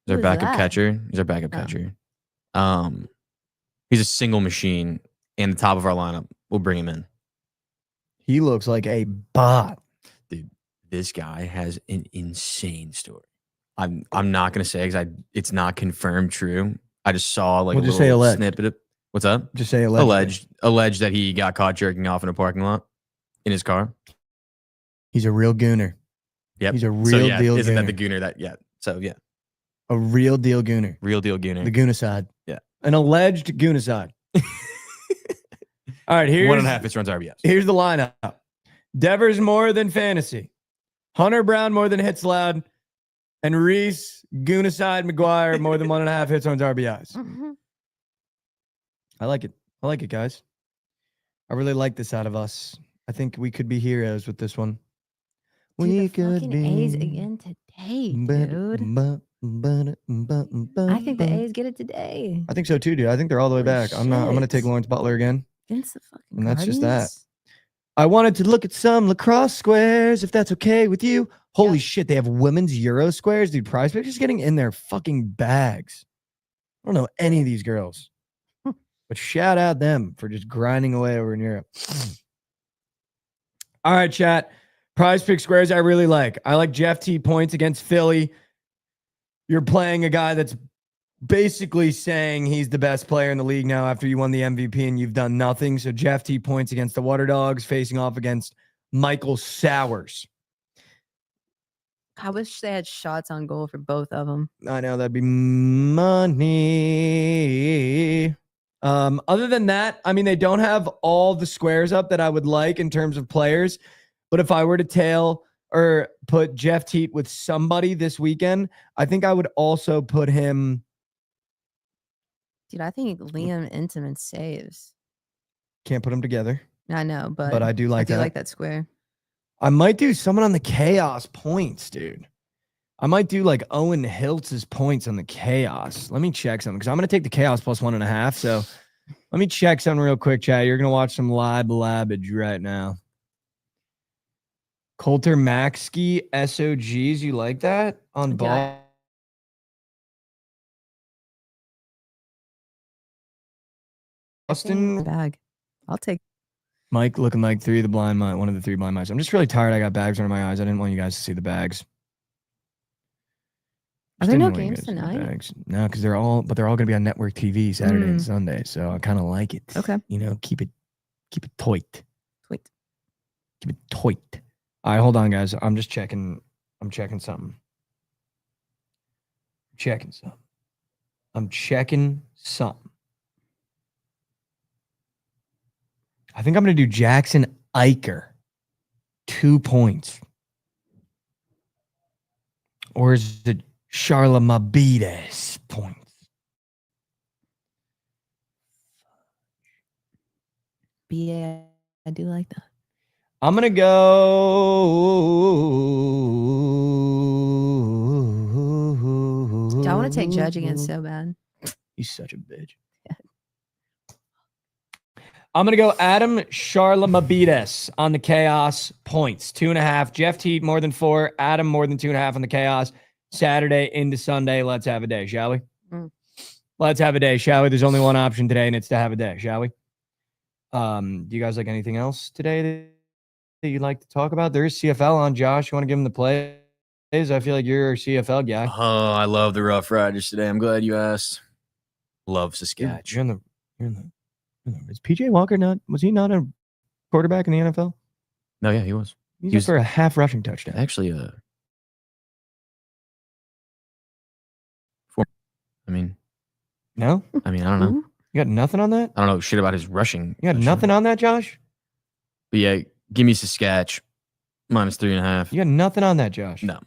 He's our backup catcher. He's our backup catcher. He's a single machine and the top of our lineup. We'll bring him in. He looks like a bot. Dude, this guy has an insane story. I'm not gonna say because it's not confirmed true. I just saw like we'll a just little say snippet of what's up? Just say alleged that he got caught jerking off in a parking lot in his car. He's a real gooner. Yep. He's a real deal Isn't gooner. that the gooner that So yeah. A real deal gooner. Real deal gooner. The goonicide. Yeah. An alleged goonicide. All right, here's 1.5 hits, runs RBIs. Here's the lineup. Devers more than fantasy. Hunter Brown more than hits allowed. And Reese, Goonicide, McGuire, more than 1.5 hits on RBIs. I like it. I like it, guys. I really like this out of us. I think we could be heroes with this one. Dude, We the could fucking be A's again today, dude. I think the A's get it today. I think so too, dude. I think they're all the way Holy back. I'm gonna take shit. Lawrence Butler again. Against the fucking And that's just Guardians? that. I wanted to look at some lacrosse squares, if that's okay with you. Holy Yeah. shit, they have women's Euro squares, dude. Prize Picks is getting in their fucking bags. I don't know any of these girls, but shout out them for just grinding away over in Europe. All right, chat. Prize Pick squares I really like. I like Jeff T points against Philly. You're playing a guy that's basically saying he's the best player in the league now after you won the MVP and you've done nothing. So Jeff T points against the Water Dogs, facing off against Michael Sowers. I wish they had shots on goal for both of them. I know that'd be money. Other than that, I mean, they don't have all the squares up that I would like in terms of players. But if I were to tail or put Jeff Teat with somebody this weekend, I think I would also put him. Dude, I think Liam Intiman saves. Can't put them together. I know, but I do like that. I do like that square. I might do someone on the chaos points, dude. I might do like Owen Hiltz's points on the chaos. Let me check something because I'm going to take the chaos plus 1.5. So let me check something real quick, chat. You're going to watch some live labbage right now. Coulter Maxkey SOGs. You like that on ball? Boston bag. I'll take. Mike looking like one of the three blind mice. I'm just really tired. I got bags under my eyes. I didn't want you guys to see the bags. Are there no games tonight? No, because they're all going to be on network TV Saturday and Sunday. So I kind of like it. Okay. You know, keep it tight. Wait. Keep it tight. All right, hold on, guys. I'm just checking. I'm checking something. I'm checking something. I think I'm going to do Jackson Eicher. 2 points. Or is it Charla Mabides points? BA, I do like that. I'm going to go. I want to take Judge again so bad. He's such a bitch. I'm going to go Adam Charlamabides on the chaos points. 2.5. Jeff Teat more than 4. Adam more than 2.5 on the chaos. Saturday into Sunday. Let's have a day, shall we? Let's have a day, shall we? There's only one option today, and it's to have a day, shall we? Do you guys like anything else today that you'd like to talk about? There is CFL on, Josh. You want to give him the plays? I feel like you're a CFL guy. Oh, I love the Rough Riders today. I'm glad you asked. Love Saskatchewan. You're in the Is PJ Walker was he not a quarterback in the NFL? No, yeah, he was. He was for a half rushing touchdown. Actually, No? I don't know. You got nothing on that? I don't know shit about his rushing. You got nothing on that, Josh? But yeah, give me Saskatchewan minus 3.5. You got nothing on that, Josh? No.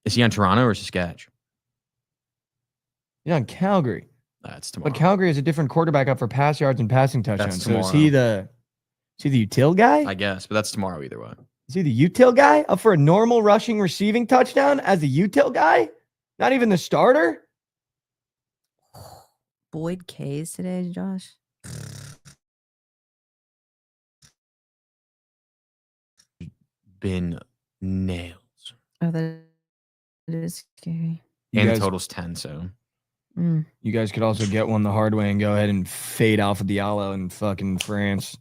Is he on Toronto or Saskatchewan? He's on Calgary. That's tomorrow. But Calgary is a different quarterback up for pass yards and passing touchdowns. So is tomorrow. he the util guy? I guess, but that's tomorrow either way. Is he the util guy up for a normal rushing receiving touchdown as the util guy? Not even the starter? Boyd K's today, Josh. Been nails. Oh, that is scary. And the total's 10, so. You guys could also get one the hard way and go ahead and fade off of Diallo in fucking France.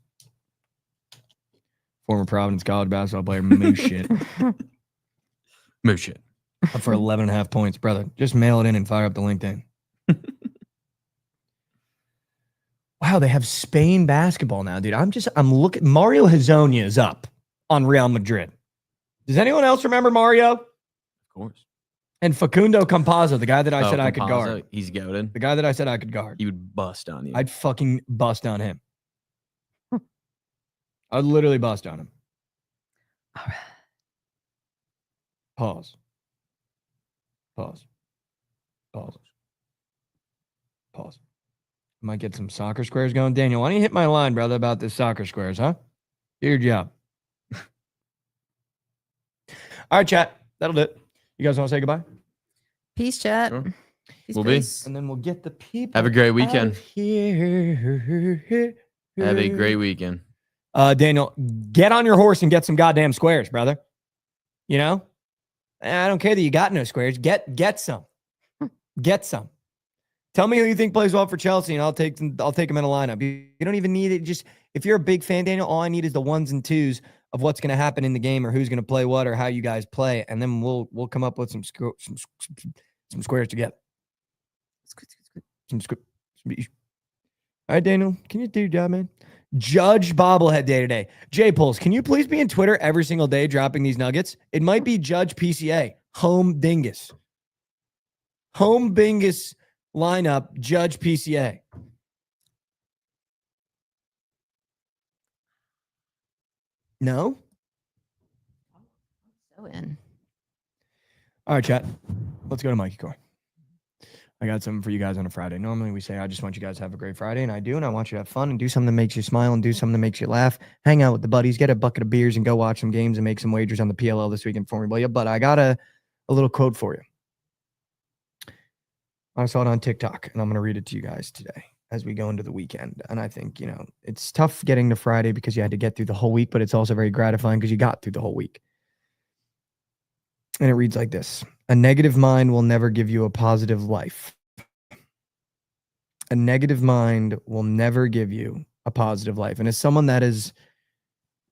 Former Providence College basketball player, moose shit. Moose shit. Up for 11.5 points, brother. Just mail it in and fire up the LinkedIn. Wow, they have Spain basketball now, dude. I'm looking. Mario Hezonja is up on Real Madrid. Does anyone else remember Mario? Of course. And Facundo Campazzo, the guy that I said I could guard. He's goaded. The guy that I said I could guard. He would bust on you. I'd fucking bust on him. I'd literally bust on him. All right. Pause. Pause. Might get some soccer squares going. Daniel, why don't you hit my line, brother, about this soccer squares, huh? Do your job. All right, chat. That'll do it. You guys want to say goodbye? Peace, chat. Sure. Peace, We'll be. peace. And then we'll get the people. Have a great weekend. Here. Have a great weekend. Daniel, get on your horse and get some goddamn squares, brother. You know? I don't care that you got no squares. Get some. Get some. Tell me who you think plays well for Chelsea, and I'll take him in a lineup. You don't even need it. Just if you're a big fan, Daniel, all I need is the ones and twos of what's going to happen in the game or who's going to play what or how you guys play, and then we'll come up with some squares together. All right, Daniel, can you do your job, man? Judge Bobblehead Day today. J Pulse, can you please be in Twitter every single day dropping these nuggets? It might be Judge PCA, Home Dingus. Home Bingus lineup, Judge PCA. No? So in. All right, chat. Let's go to Mikey Core. I got something for you guys on a Friday. Normally we say, I just want you guys to have a great Friday, and I do, and I want you to have fun and do something that makes you smile and do something that makes you laugh. Hang out with the buddies, get a bucket of beers, and go watch some games and make some wagers on the PLL this weekend for me. But I got a little quote for you. I saw it on TikTok, and I'm going to read it to you guys today as we go into the weekend. And I think, it's tough getting to Friday because you had to get through the whole week, but it's also very gratifying because you got through the whole week. And it reads like this. A negative mind will never give you a positive life. A negative mind will never give you a positive life. And as someone that is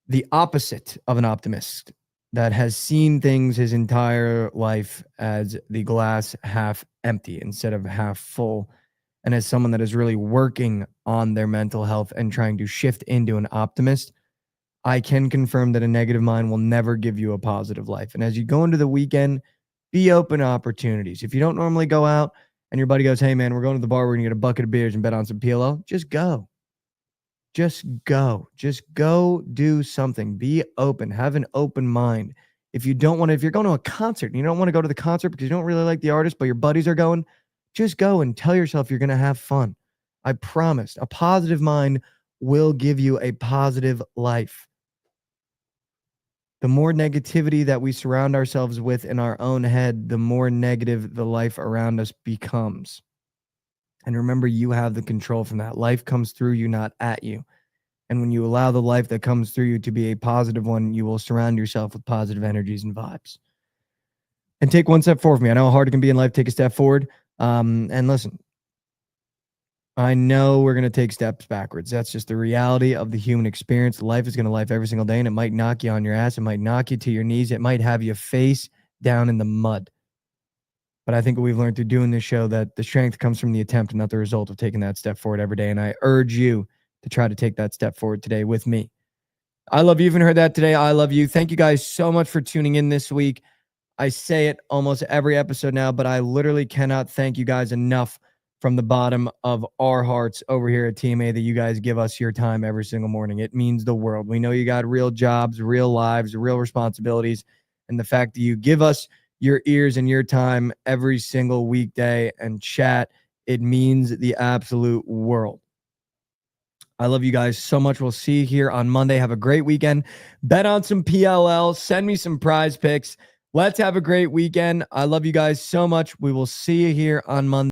the opposite of an optimist, that has seen things his entire life as the glass half empty instead of half full, and as someone that is really working on their mental health and trying to shift into an optimist, I can confirm that a negative mind will never give you a positive life. And as you go into the weekend, be open to opportunities. If you don't normally go out and your buddy goes, hey man, we're going to the bar, we're going to get a bucket of beers and bet on some PLL, just go. Just go. Just go do something. Be open. Have an open mind. If you're going to a concert and you don't want to go to the concert because you don't really like the artist, but your buddies are going, just go and tell yourself you're going to have fun. I promise. A positive mind will give you a positive life. The more negativity that we surround ourselves with in our own head, the more negative the life around us becomes. And remember, you have the control from that. Life comes through you, not at you. And when you allow the life that comes through you to be a positive one, you will surround yourself with positive energies and vibes. And take one step forward for me. I know how hard it can be in life. Take a step forward. And listen, I know we're going to take steps backwards. That's just the reality of the human experience. Life is going to life every single day, and it might knock you on your ass. It might knock you to your knees. It might have you face down in the mud. But I think what we've learned through doing this show, that the strength comes from the attempt and not the result of taking that step forward every day. And I urge you to try to take that step forward today with me. I love you. Even heard that today. I love you. Thank you guys so much for tuning in this week. I say it almost every episode now, but I literally cannot thank you guys enough from the bottom of our hearts over here at TMA that you guys give us your time every single morning. It means the world. We know you got real jobs, real lives, real responsibilities. And the fact that you give us your ears and your time every single weekday and chat, it means the absolute world. I love you guys so much. We'll see you here on Monday. Have a great weekend. Bet on some PLL. Send me some prize picks. Let's have a great weekend. I love you guys so much. We will see you here on Monday.